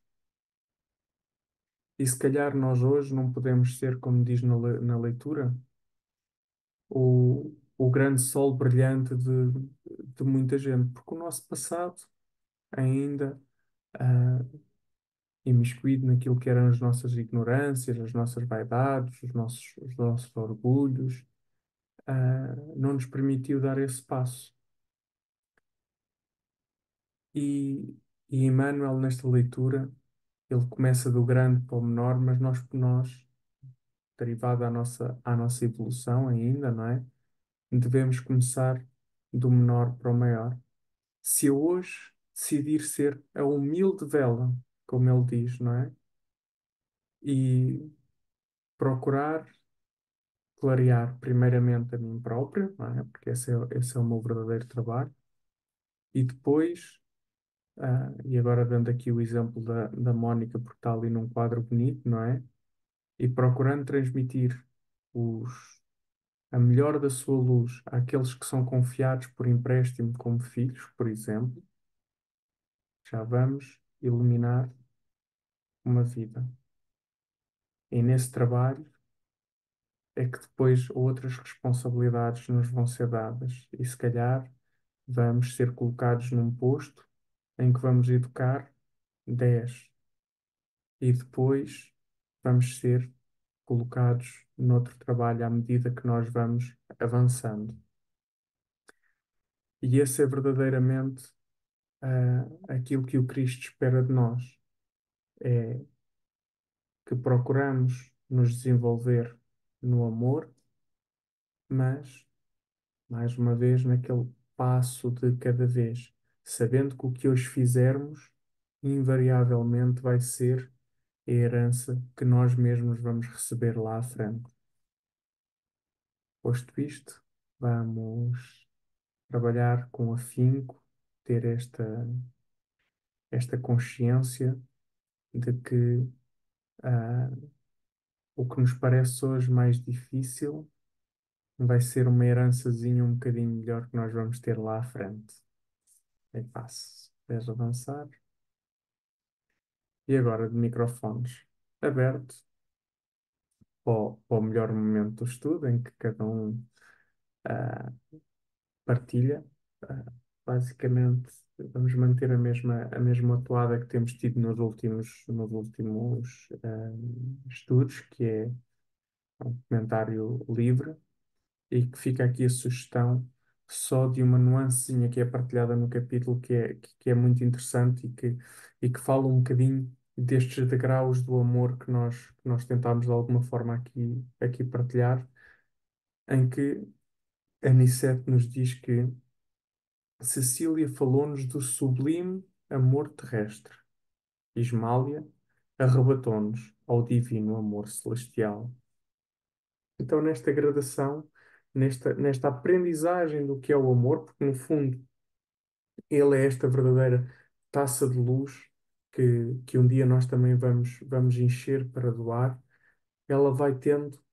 E se calhar nós hoje não podemos ser, como diz na leitura, o grande sol brilhante de muita gente, porque o nosso passado ainda ah, imiscuído naquilo que eram as nossas ignorâncias, as nossas vaidades, os nossos orgulhos, não nos permitiu dar esse passo. E, e Emmanuel, nesta leitura, ele começa do grande para o menor, mas nós derivado à nossa evolução ainda, não é? Devemos começar do menor para o maior. Se eu hoje decidir ser a humilde vela, como ele diz, não é? E procurar clarear primeiramente a mim próprio, não é? Porque esse é o meu verdadeiro trabalho. E depois, e agora dando aqui o exemplo da Mónica, porque está ali num quadro bonito, não é? E procurando transmitir os, a melhor da sua luz àqueles que são confiados por empréstimo como filhos, por exemplo, já vamos iluminar uma vida. E nesse trabalho é que depois outras responsabilidades nos vão ser dadas. E se calhar vamos ser colocados num posto em que vamos educar 10 e depois vamos ser colocados noutro trabalho à medida que nós vamos avançando. E esse é verdadeiramente aquilo que o Cristo espera de nós. É que procuramos nos desenvolver no amor, mas, mais uma vez, naquele passo de cada vez, sabendo que o que hoje fizermos, invariavelmente vai ser a herança que nós mesmos vamos receber lá à frente. Posto isto, vamos trabalhar com afinco ter esta consciência de que ah, o que nos parece hoje mais difícil vai ser uma herançazinha um bocadinho melhor que nós vamos ter lá à frente. É passo. Queres avançar? E agora de microfones abertos para o melhor momento do estudo, em que cada um ah, partilha. Ah, basicamente, vamos manter a mesma toada que temos tido nos últimos estudos, que é um comentário livre, e que fica aqui a sugestão só de uma nuancezinha que é partilhada no capítulo que é muito interessante e que fala um bocadinho destes degraus do amor que nós tentámos de alguma forma aqui partilhar, em que Anicete nos diz que Cecília falou-nos do sublime amor terrestre. Ismália arrebatou-nos ao divino amor celestial. Então, nesta gradação, nesta aprendizagem do que é o amor, porque no fundo ele é esta verdadeira taça de luz que um dia nós também vamos encher para doar, ela vai tendo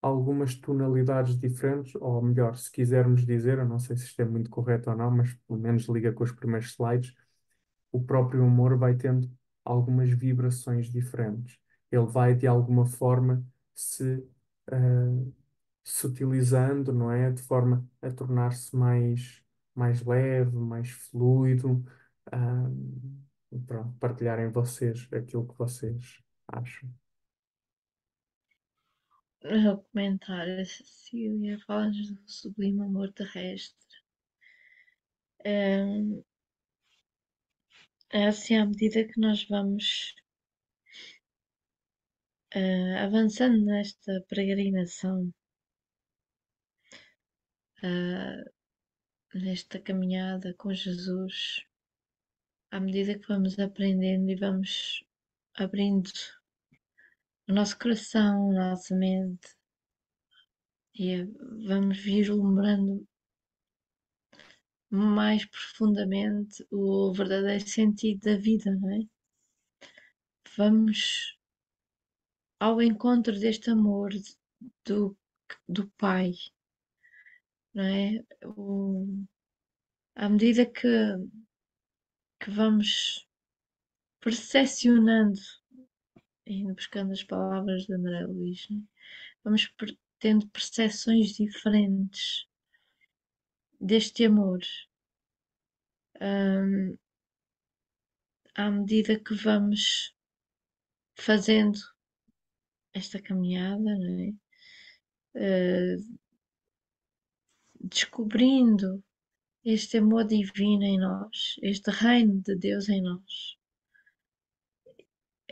algumas tonalidades diferentes, ou melhor, se quisermos dizer, eu não sei se isto é muito correto ou não, mas pelo menos liga com os primeiros slides, o próprio amor vai tendo algumas vibrações diferentes. Ele vai, de alguma forma, ah, se utilizando, não é? De forma a tornar-se mais leve, mais fluido. Ah, pronto, partilharem vocês aquilo que vocês acham. O comentário, a Cecília fala-nos do sublime amor terrestre. É assim, à medida que nós vamos avançando nesta peregrinação, nesta caminhada com Jesus, à medida que vamos aprendendo e vamos abrindo o nosso coração, a nossa mente e vamos vislumbrando mais profundamente o verdadeiro sentido da vida, não é? Vamos ao encontro deste amor do, do Pai, não é? À medida que vamos percepcionando, indo buscando as palavras de André Luiz, né? Vamos tendo percepções diferentes deste amor. À medida que vamos fazendo esta caminhada, não é? Descobrindo este amor divino em nós, este reino de Deus em nós.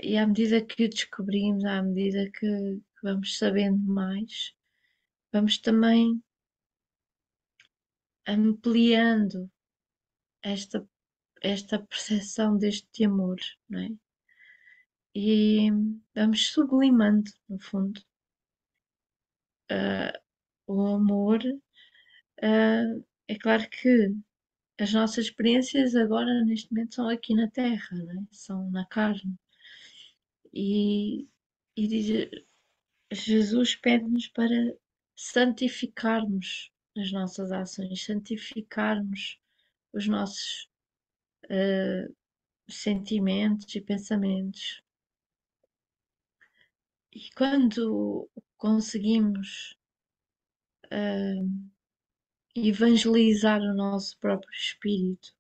E à medida que o descobrimos, à medida que vamos sabendo mais, vamos também ampliando esta percepção deste amor, não é? E vamos sublimando, no fundo, o amor. É claro que as nossas experiências agora, neste momento, são aqui na Terra, não é? São na carne. E Jesus pede-nos para santificarmos as nossas ações, santificarmos os nossos sentimentos e pensamentos. E quando conseguimos evangelizar o nosso próprio espírito,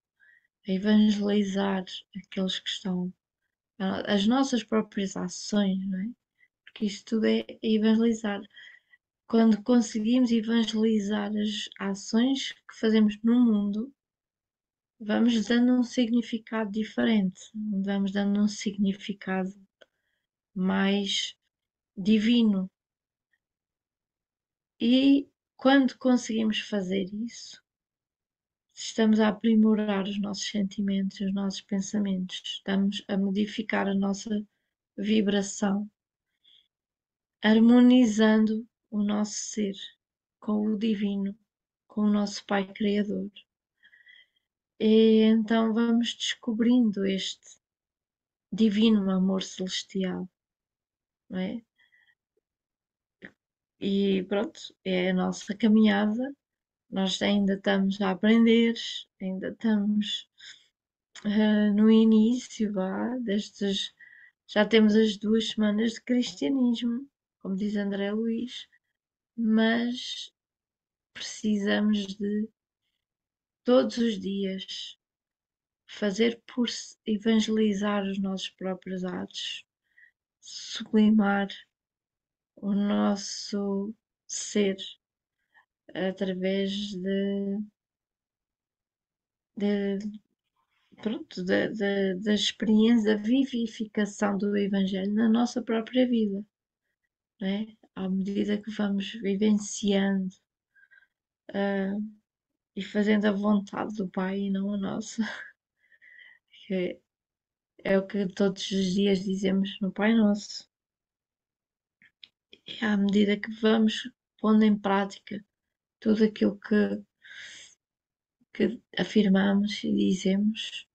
evangelizar aqueles que estão, as nossas próprias ações, não é? Porque isto tudo é evangelizar. Quando conseguimos evangelizar as ações que fazemos no mundo, vamos dando um significado diferente, vamos dando um significado mais divino. E quando conseguimos fazer isso, estamos a aprimorar os nossos sentimentos, os nossos pensamentos, estamos a modificar a nossa vibração, harmonizando o nosso ser com o divino, com o nosso Pai Criador. E então vamos descobrindo este divino amor celestial, não é? E pronto, é a nossa caminhada. Nós ainda estamos a aprender, ainda estamos no início, vá, já temos as 2 semanas de cristianismo, como diz André Luís, mas precisamos de todos os dias fazer por evangelizar os nossos próprios atos, sublimar o nosso ser através de, pronto, da experiência, da vivificação do Evangelho na nossa própria vida, não é? À medida que vamos vivenciando e fazendo a vontade do Pai e não a nossa, que é o que todos os dias dizemos no Pai Nosso. E à medida que vamos pondo em prática tudo aquilo que afirmamos e dizemos,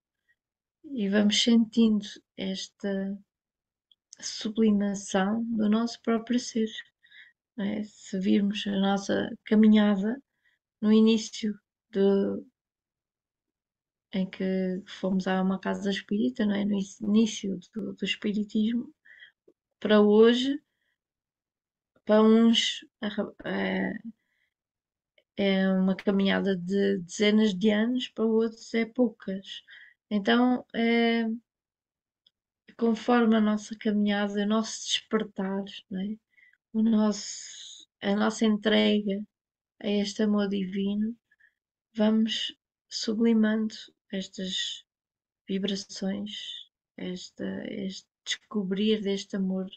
e vamos sentindo esta sublimação do nosso próprio ser, não é? Se virmos a nossa caminhada no início de, em que fomos a uma casa espírita, não é? No início do espiritismo, para hoje, para uns é uma caminhada de dezenas de anos, para outros é poucas. Então, conforme a nossa caminhada, o nosso despertar, não é? A nossa entrega a este amor divino, vamos sublimando estas vibrações, este descobrir deste amor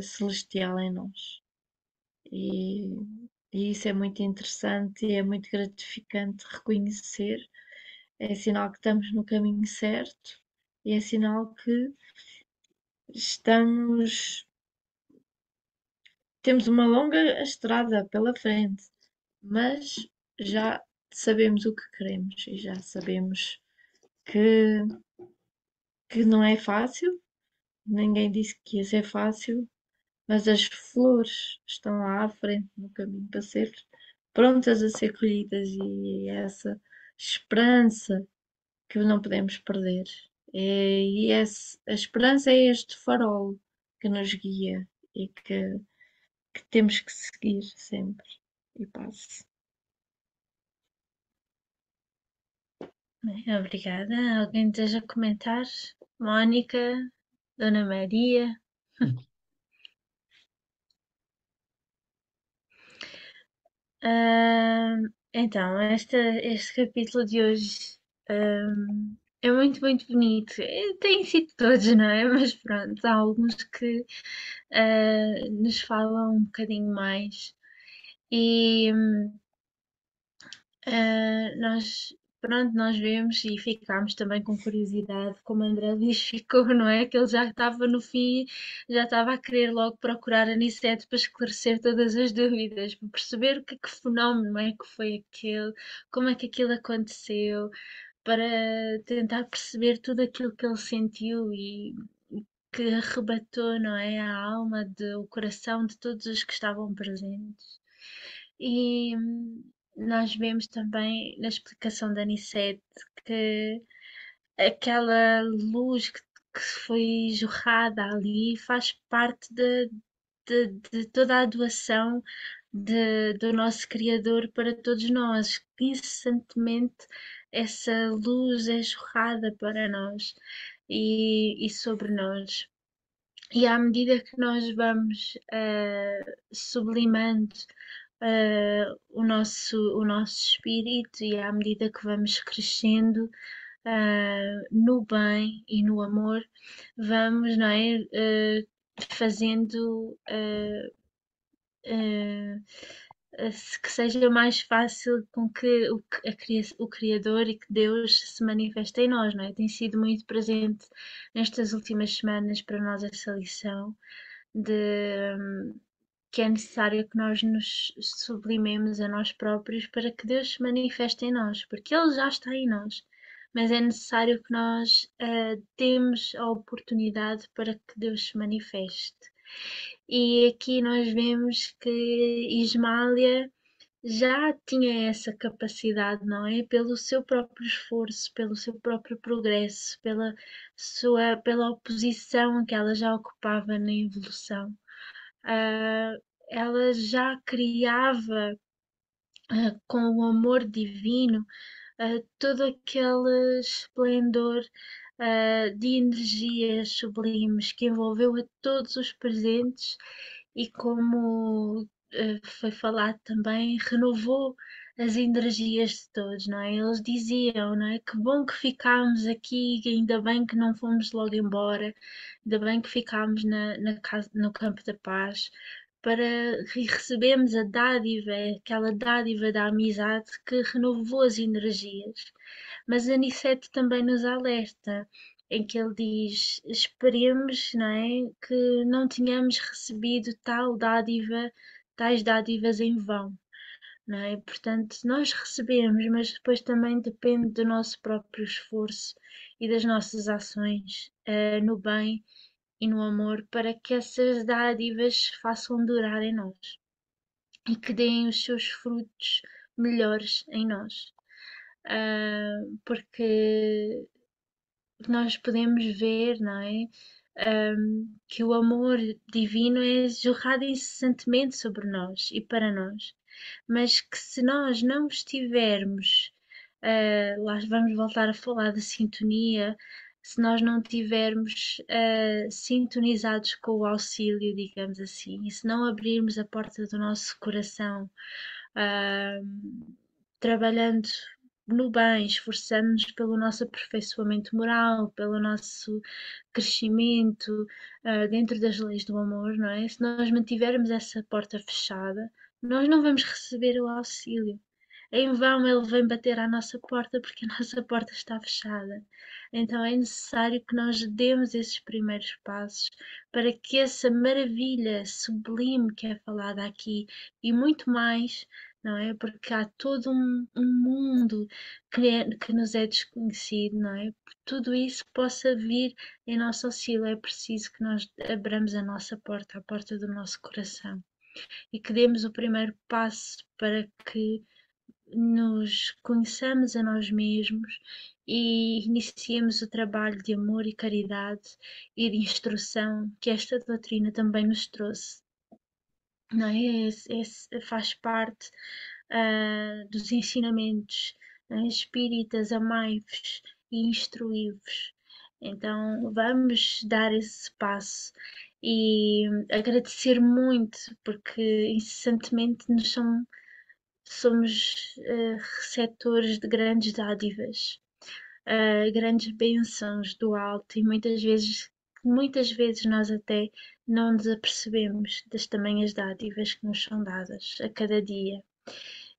celestial em nós. E, e isso é muito interessante e é muito gratificante reconhecer. É sinal que estamos no caminho certo e é sinal que temos uma longa estrada pela frente, mas já sabemos o que queremos e já sabemos que, que não é fácil. Ninguém disse que ia ser fácil, mas as flores estão lá à frente no caminho para ser prontas a ser colhidas e é essa esperança que não podemos perder. A esperança é este farol que nos guia e que temos que seguir sempre. E passe. Bem, obrigada. Alguém deseja comentar? Mónica, Dona Maria? Então, este capítulo de hoje é muito, muito bonito. Tem sido todos, não é? Mas pronto, há alguns que nos falam um bocadinho mais. E nós, pronto, nós vemos e ficámos também com curiosidade, como André Luís ficou, não é? Que ele já estava no fim, já estava a querer logo procurar a Aniceto para esclarecer todas as dúvidas, para perceber que fenómeno é que foi aquele, como é que aquilo aconteceu, para tentar perceber tudo aquilo que ele sentiu e que arrebatou, não é? A alma, o coração de todos os que estavam presentes. E nós vemos também na explicação da Anissete que aquela luz que foi jorrada ali faz parte de toda a doação do nosso Criador para todos nós. Incessantemente essa luz é jorrada para nós e sobre nós. E à medida que nós vamos sublimando o nosso espírito e à medida que vamos crescendo no bem e no amor, vamos, não é, fazendo que seja mais fácil com que o Criador e que Deus se manifeste em nós, não é? Tem sido muito presente nestas últimas semanas para nós essa lição de que é necessário que nós nos sublimemos a nós próprios para que Deus se manifeste em nós, porque Ele já está em nós, mas é necessário que nós demos a oportunidade para que Deus se manifeste. E aqui nós vemos que Ismália já tinha essa capacidade, não é? Pelo seu próprio esforço, pelo seu próprio progresso, pela oposição que ela já ocupava na evolução. Ela já criava com o amor divino todo aquele esplendor de energias sublimes que envolveu a todos os presentes e, como foi falado também, renovou as energias de todos, não é? Eles diziam, não é? Que bom que ficámos aqui, ainda bem que não fomos logo embora, ainda bem que ficámos na casa, no campo da paz, para recebermos a dádiva, aquela dádiva da amizade que renovou as energias. Mas Aniceto também nos alerta, em que ele diz: esperemos, não é, que não tenhamos recebido tais dádivas em vão. Não é? Portanto, nós recebemos, mas depois também depende do nosso próprio esforço e das nossas ações no bem e no amor, para que essas dádivas façam durar em nós e que deem os seus frutos melhores em nós. Porque nós podemos ver, não é? Que o amor divino é jorrado incessantemente sobre nós e para nós, mas que se nós não estivermos, lá vamos voltar a falar da sintonia, se nós não estivermos sintonizados com o auxílio, digamos assim, e se não abrirmos a porta do nosso coração, trabalhando no bem, esforçando-nos pelo nosso aperfeiçoamento moral, pelo nosso crescimento dentro das leis do amor, não é? Se nós mantivermos essa porta fechada, nós não vamos receber o auxílio. Em vão ele vem bater à nossa porta porque a nossa porta está fechada. Então é necessário que nós demos esses primeiros passos para que essa maravilha sublime que é falada aqui e muito mais, não é? Porque há todo um mundo que nos é desconhecido, não é? Tudo isso possa vir em nosso auxílio, é preciso que nós abramos a nossa porta, a porta do nosso coração, e que demos o primeiro passo para que nos conheçamos a nós mesmos e iniciemos o trabalho de amor e caridade e de instrução que esta doutrina também nos trouxe. Não é? Faz parte dos ensinamentos espíritas: amai-vos e instruí-vos. Então vamos dar esse passo e agradecer muito, porque incessantemente somos receptores de grandes dádivas, grandes bênçãos do alto, e muitas vezes nós até não nos apercebemos das tamanhas dádivas que nos são dadas a cada dia.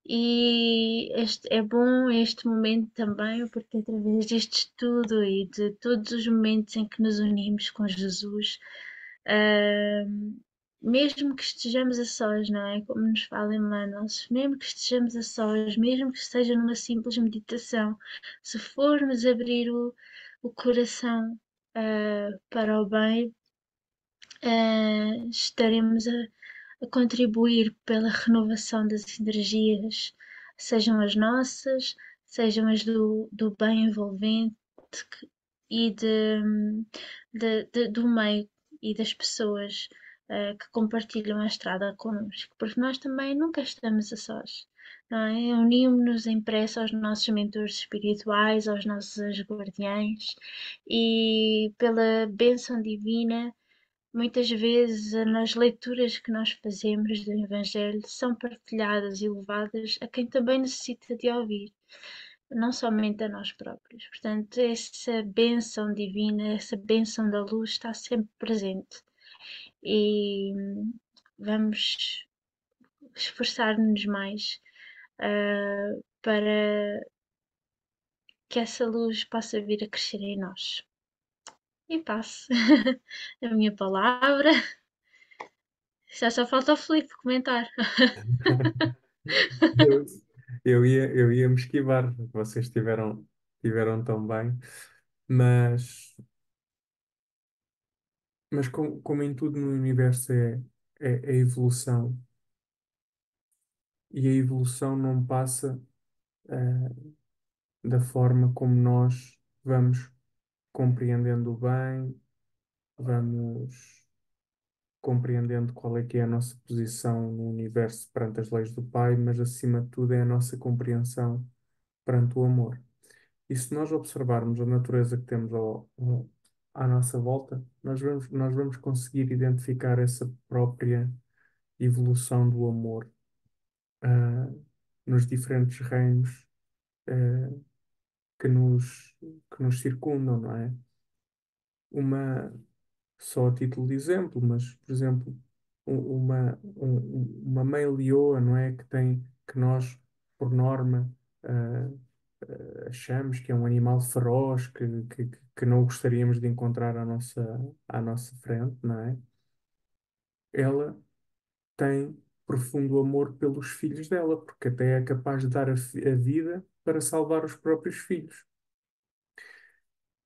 E é bom este momento também, porque através deste estudo e de todos os momentos em que nos unimos com Jesus, mesmo que estejamos a sós, não é? Como nos fala Emmanuel, mesmo que estejamos a sós, mesmo que esteja numa simples meditação, se formos abrir o coração para o bem, estaremos a contribuir pela renovação das energias, sejam as nossas, sejam as do bem envolvente e do meio e das pessoas que compartilham a estrada connosco, porque nós também nunca estamos a sós. Não é? Unimos-nos em prece aos nossos mentores espirituais, aos nossos guardiães, e pela bênção divina, muitas vezes nas leituras que nós fazemos do Evangelho são partilhadas e levadas a quem também necessita de ouvir, não somente a nós próprios. Portanto, essa bênção divina, essa bênção da luz está sempre presente, e vamos esforçar-nos mais para que essa luz possa vir a crescer em nós. E passo a minha palavra. Já só falta o Filipe comentar. Eu, eu ia me esquivar, vocês tiveram tão bem, mas, mas como em tudo no universo é evolução, e a evolução não passa da forma como nós vamos compreendendo o bem, vamos compreendendo qual é que é a nossa posição no universo perante as leis do Pai, mas acima de tudo é a nossa compreensão perante o amor. E se nós observarmos a natureza que temos à nossa volta, nós vamos conseguir identificar essa própria evolução do amor, ah, nos diferentes reinos, ah, que nos circundam, não é? Uma, só a título de exemplo, mas, por exemplo, uma mãe leoa, não é? Que nós, por norma, ah, achamos que é um animal feroz, que não gostaríamos de encontrar à nossa frente, não é? Ela tem profundo amor pelos filhos dela, porque até é capaz de dar a vida para salvar os próprios filhos.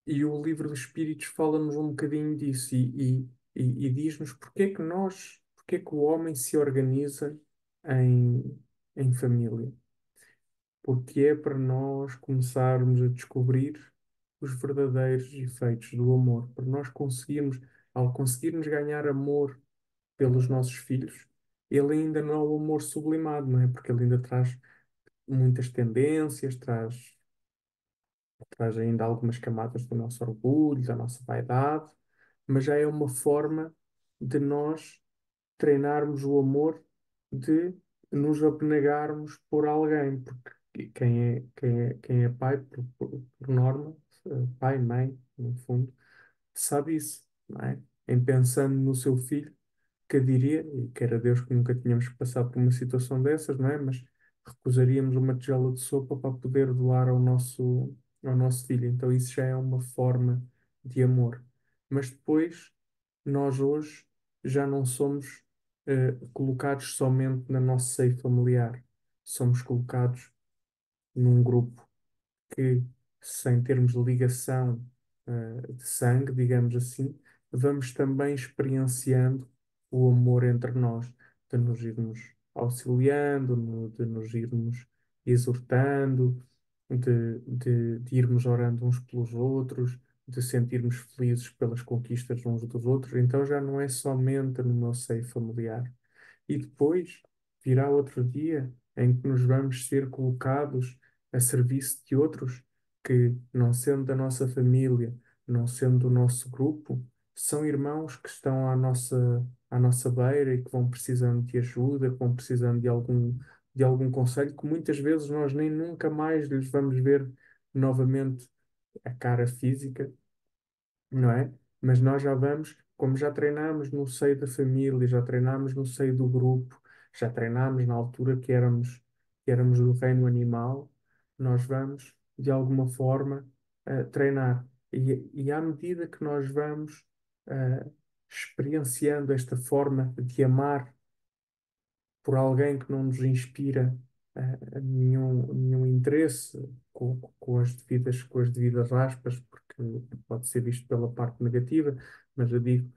E o livro dos Espíritos fala-nos um bocadinho disso e diz-nos porque é que o homem se organiza em família. Porque é para nós começarmos a descobrir os verdadeiros efeitos do amor, para nós conseguirmos, ao conseguirmos ganhar amor pelos nossos filhos, ele ainda não é o amor sublimado, não é? Porque ele ainda traz muitas tendências, traz ainda algumas camadas do nosso orgulho, da nossa vaidade, mas já é uma forma de nós treinarmos o amor, de nos abnegarmos por alguém, porque quem é pai, por norma, pai, mãe, no fundo, sabe isso, não é? Em pensando no seu filho, que diria, e queira Deus que nunca tínhamos passado por uma situação dessas, não é? Mas recusaríamos uma tigela de sopa para poder doar ao nosso filho. Então isso já é uma forma de amor. Mas depois, nós hoje já não somos colocados somente na nossa seio familiar. Somos colocados num grupo que, sem termos ligação, de sangue, digamos assim, vamos também experienciando o amor entre nós, de nos irmos auxiliando, de nos irmos exortando, de irmos orando uns pelos outros, de sentirmos felizes pelas conquistas uns dos outros. Então já não é somente no meu seio familiar. E depois virá outro dia em que nos vamos ser colocados a serviço de outros que, não sendo da nossa família, não sendo do nosso grupo, são irmãos que estão à nossa beira e que vão precisando de ajuda, que vão precisando de algum conselho, que muitas vezes nós nem nunca mais lhes vamos ver novamente a cara física, não é? Mas nós já vamos, como já treinámos no seio da família, já treinámos no seio do grupo, já treinámos na altura que éramos do reino animal, nós vamos, de alguma forma, treinar. E à medida que nós vamos experienciando esta forma de amar por alguém que não nos inspira nenhum interesse, com as devidas aspas, porque pode ser visto pela parte negativa, mas eu digo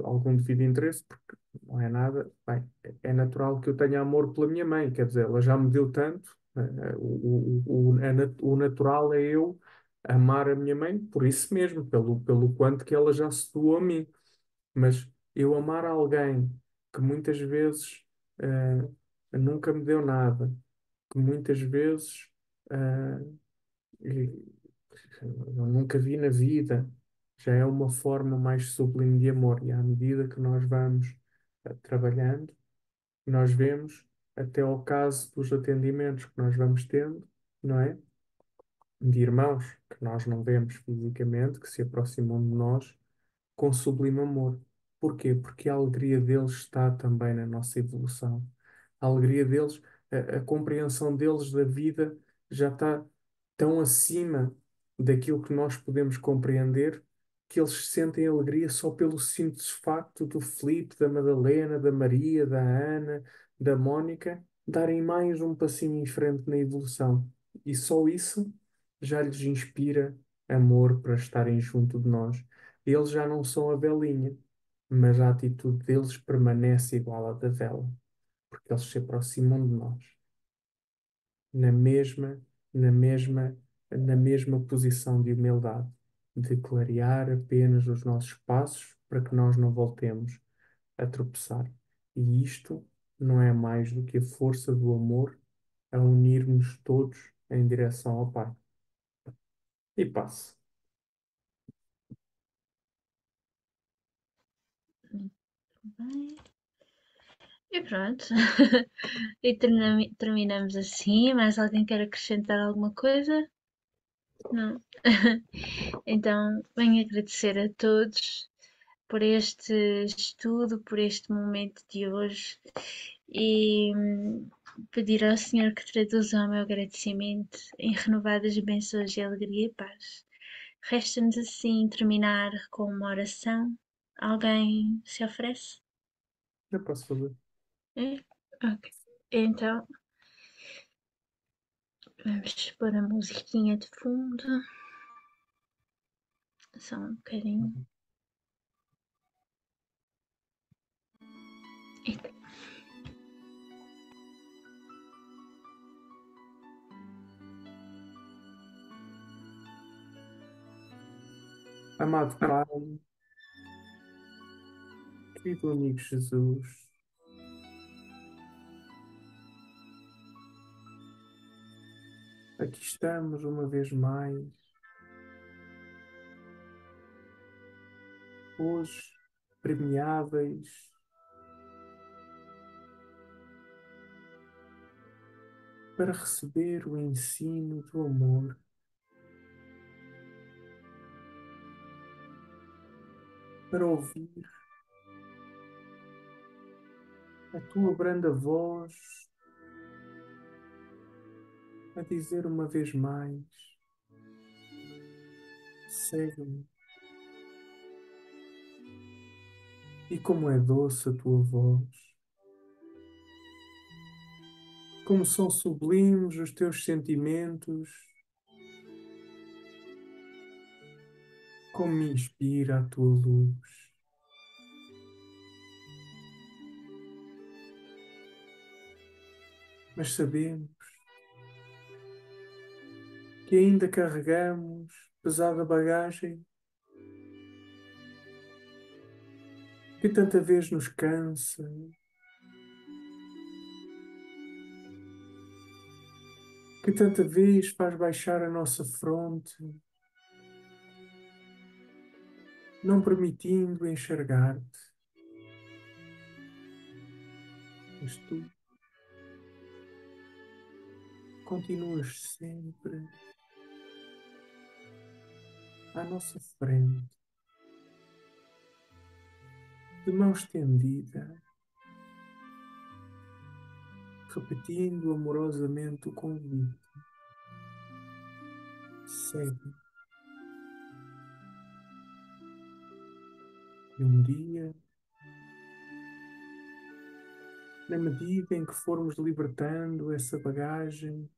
algum devido interesse, porque não é nada. Bem, é natural que eu tenha amor pela minha mãe, quer dizer, ela já me deu tanto, o natural é eu amar a minha mãe por isso mesmo, pelo quanto que ela já se doou a mim. Mas eu amar alguém que muitas vezes nunca me deu nada, que muitas vezes eh, eu nunca vi na vida, já é uma forma mais sublime de amor. E à medida que nós vamos trabalhando, nós vemos, até ao caso dos atendimentos que nós vamos tendo, não é? De irmãos que nós não vemos fisicamente, que se aproximam de nós com sublime amor. Porquê? Porque a alegria deles está também na nossa evolução. A alegria deles, a compreensão deles da vida já está tão acima daquilo que nós podemos compreender, que eles sentem alegria só pelo simples facto do Filipe, da Madalena, da Maria, da Ana, da Mónica darem mais um passinho em frente na evolução. E só isso já lhes inspira amor para estarem junto de nós. Eles já não são a Belinha, mas a atitude deles permanece igual à da dela, porque eles se aproximam de nós na mesma, na mesma, na mesma posição de humildade, de clarear apenas os nossos passos para que nós não voltemos a tropeçar. E isto não é mais do que a força do amor a unir-nos todos em direção ao Pai. E passo. Bem. E pronto. E terminamos assim. Mais alguém quer acrescentar alguma coisa? Não. Então, venho agradecer a todos por este estudo, por este momento de hoje e pedir ao Senhor que traduza o meu agradecimento em renovadas bênçãos de alegria e paz. Resta-nos assim terminar com uma oração. Alguém se oferece? Eu posso fazer. É? Ok. Então, vamos pôr a musiquinha de fundo. Só um bocadinho. Eita. Amado Pai, querido amigo Jesus, aqui estamos uma vez mais, hoje premiáveis para receber o ensino do amor, para ouvir a tua branda voz a dizer uma vez mais: segue-me. E como é doce a tua voz, como são sublimes os teus sentimentos, como me inspira a tua luz. Mas sabemos que ainda carregamos pesada bagagem que tanta vez nos cansa, que tanta vez faz baixar a nossa fronte, não permitindo enxergar-te. Mas tu continuas sempre à nossa frente, de mão estendida, repetindo amorosamente o convite. Segue. E um dia, na medida em que formos libertando essa bagagem,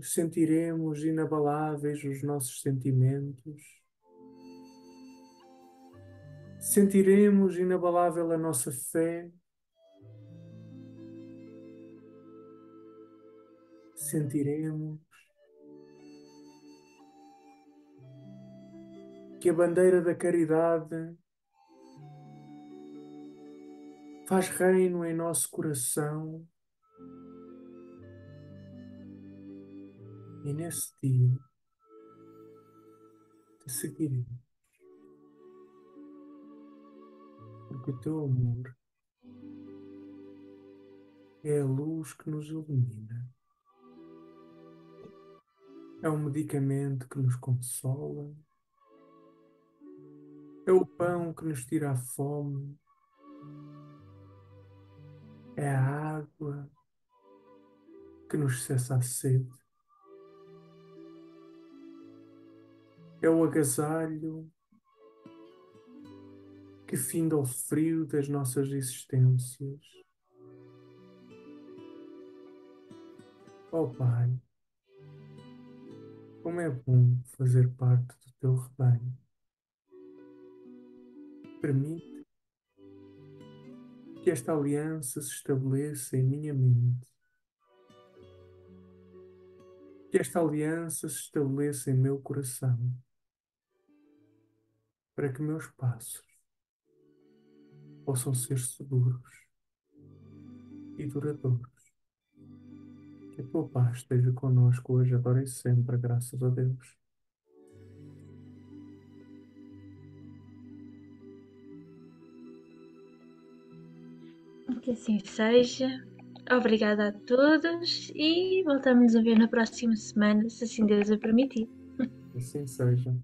sentiremos inabaláveis os nossos sentimentos, sentiremos inabalável a nossa fé, sentiremos que a bandeira da caridade faz reino em nosso coração. E nesse dia te seguirei, porque o teu amor é a luz que nos ilumina, é um medicamento que nos consola, é o pão que nos tira a fome, é a água que nos cessa a sede. É o agasalho que finda o frio das nossas existências. Ó Pai, como é bom fazer parte do teu rebanho. Permite que esta aliança se estabeleça em minha mente. Que esta aliança se estabeleça em meu coração. Para que meus passos possam ser seguros e duradouros. Que a tua paz esteja connosco hoje, agora e sempre, graças a Deus. Que assim seja. Obrigada a todos e voltamos a ver na próxima semana, se assim Deus o permitir. Assim seja.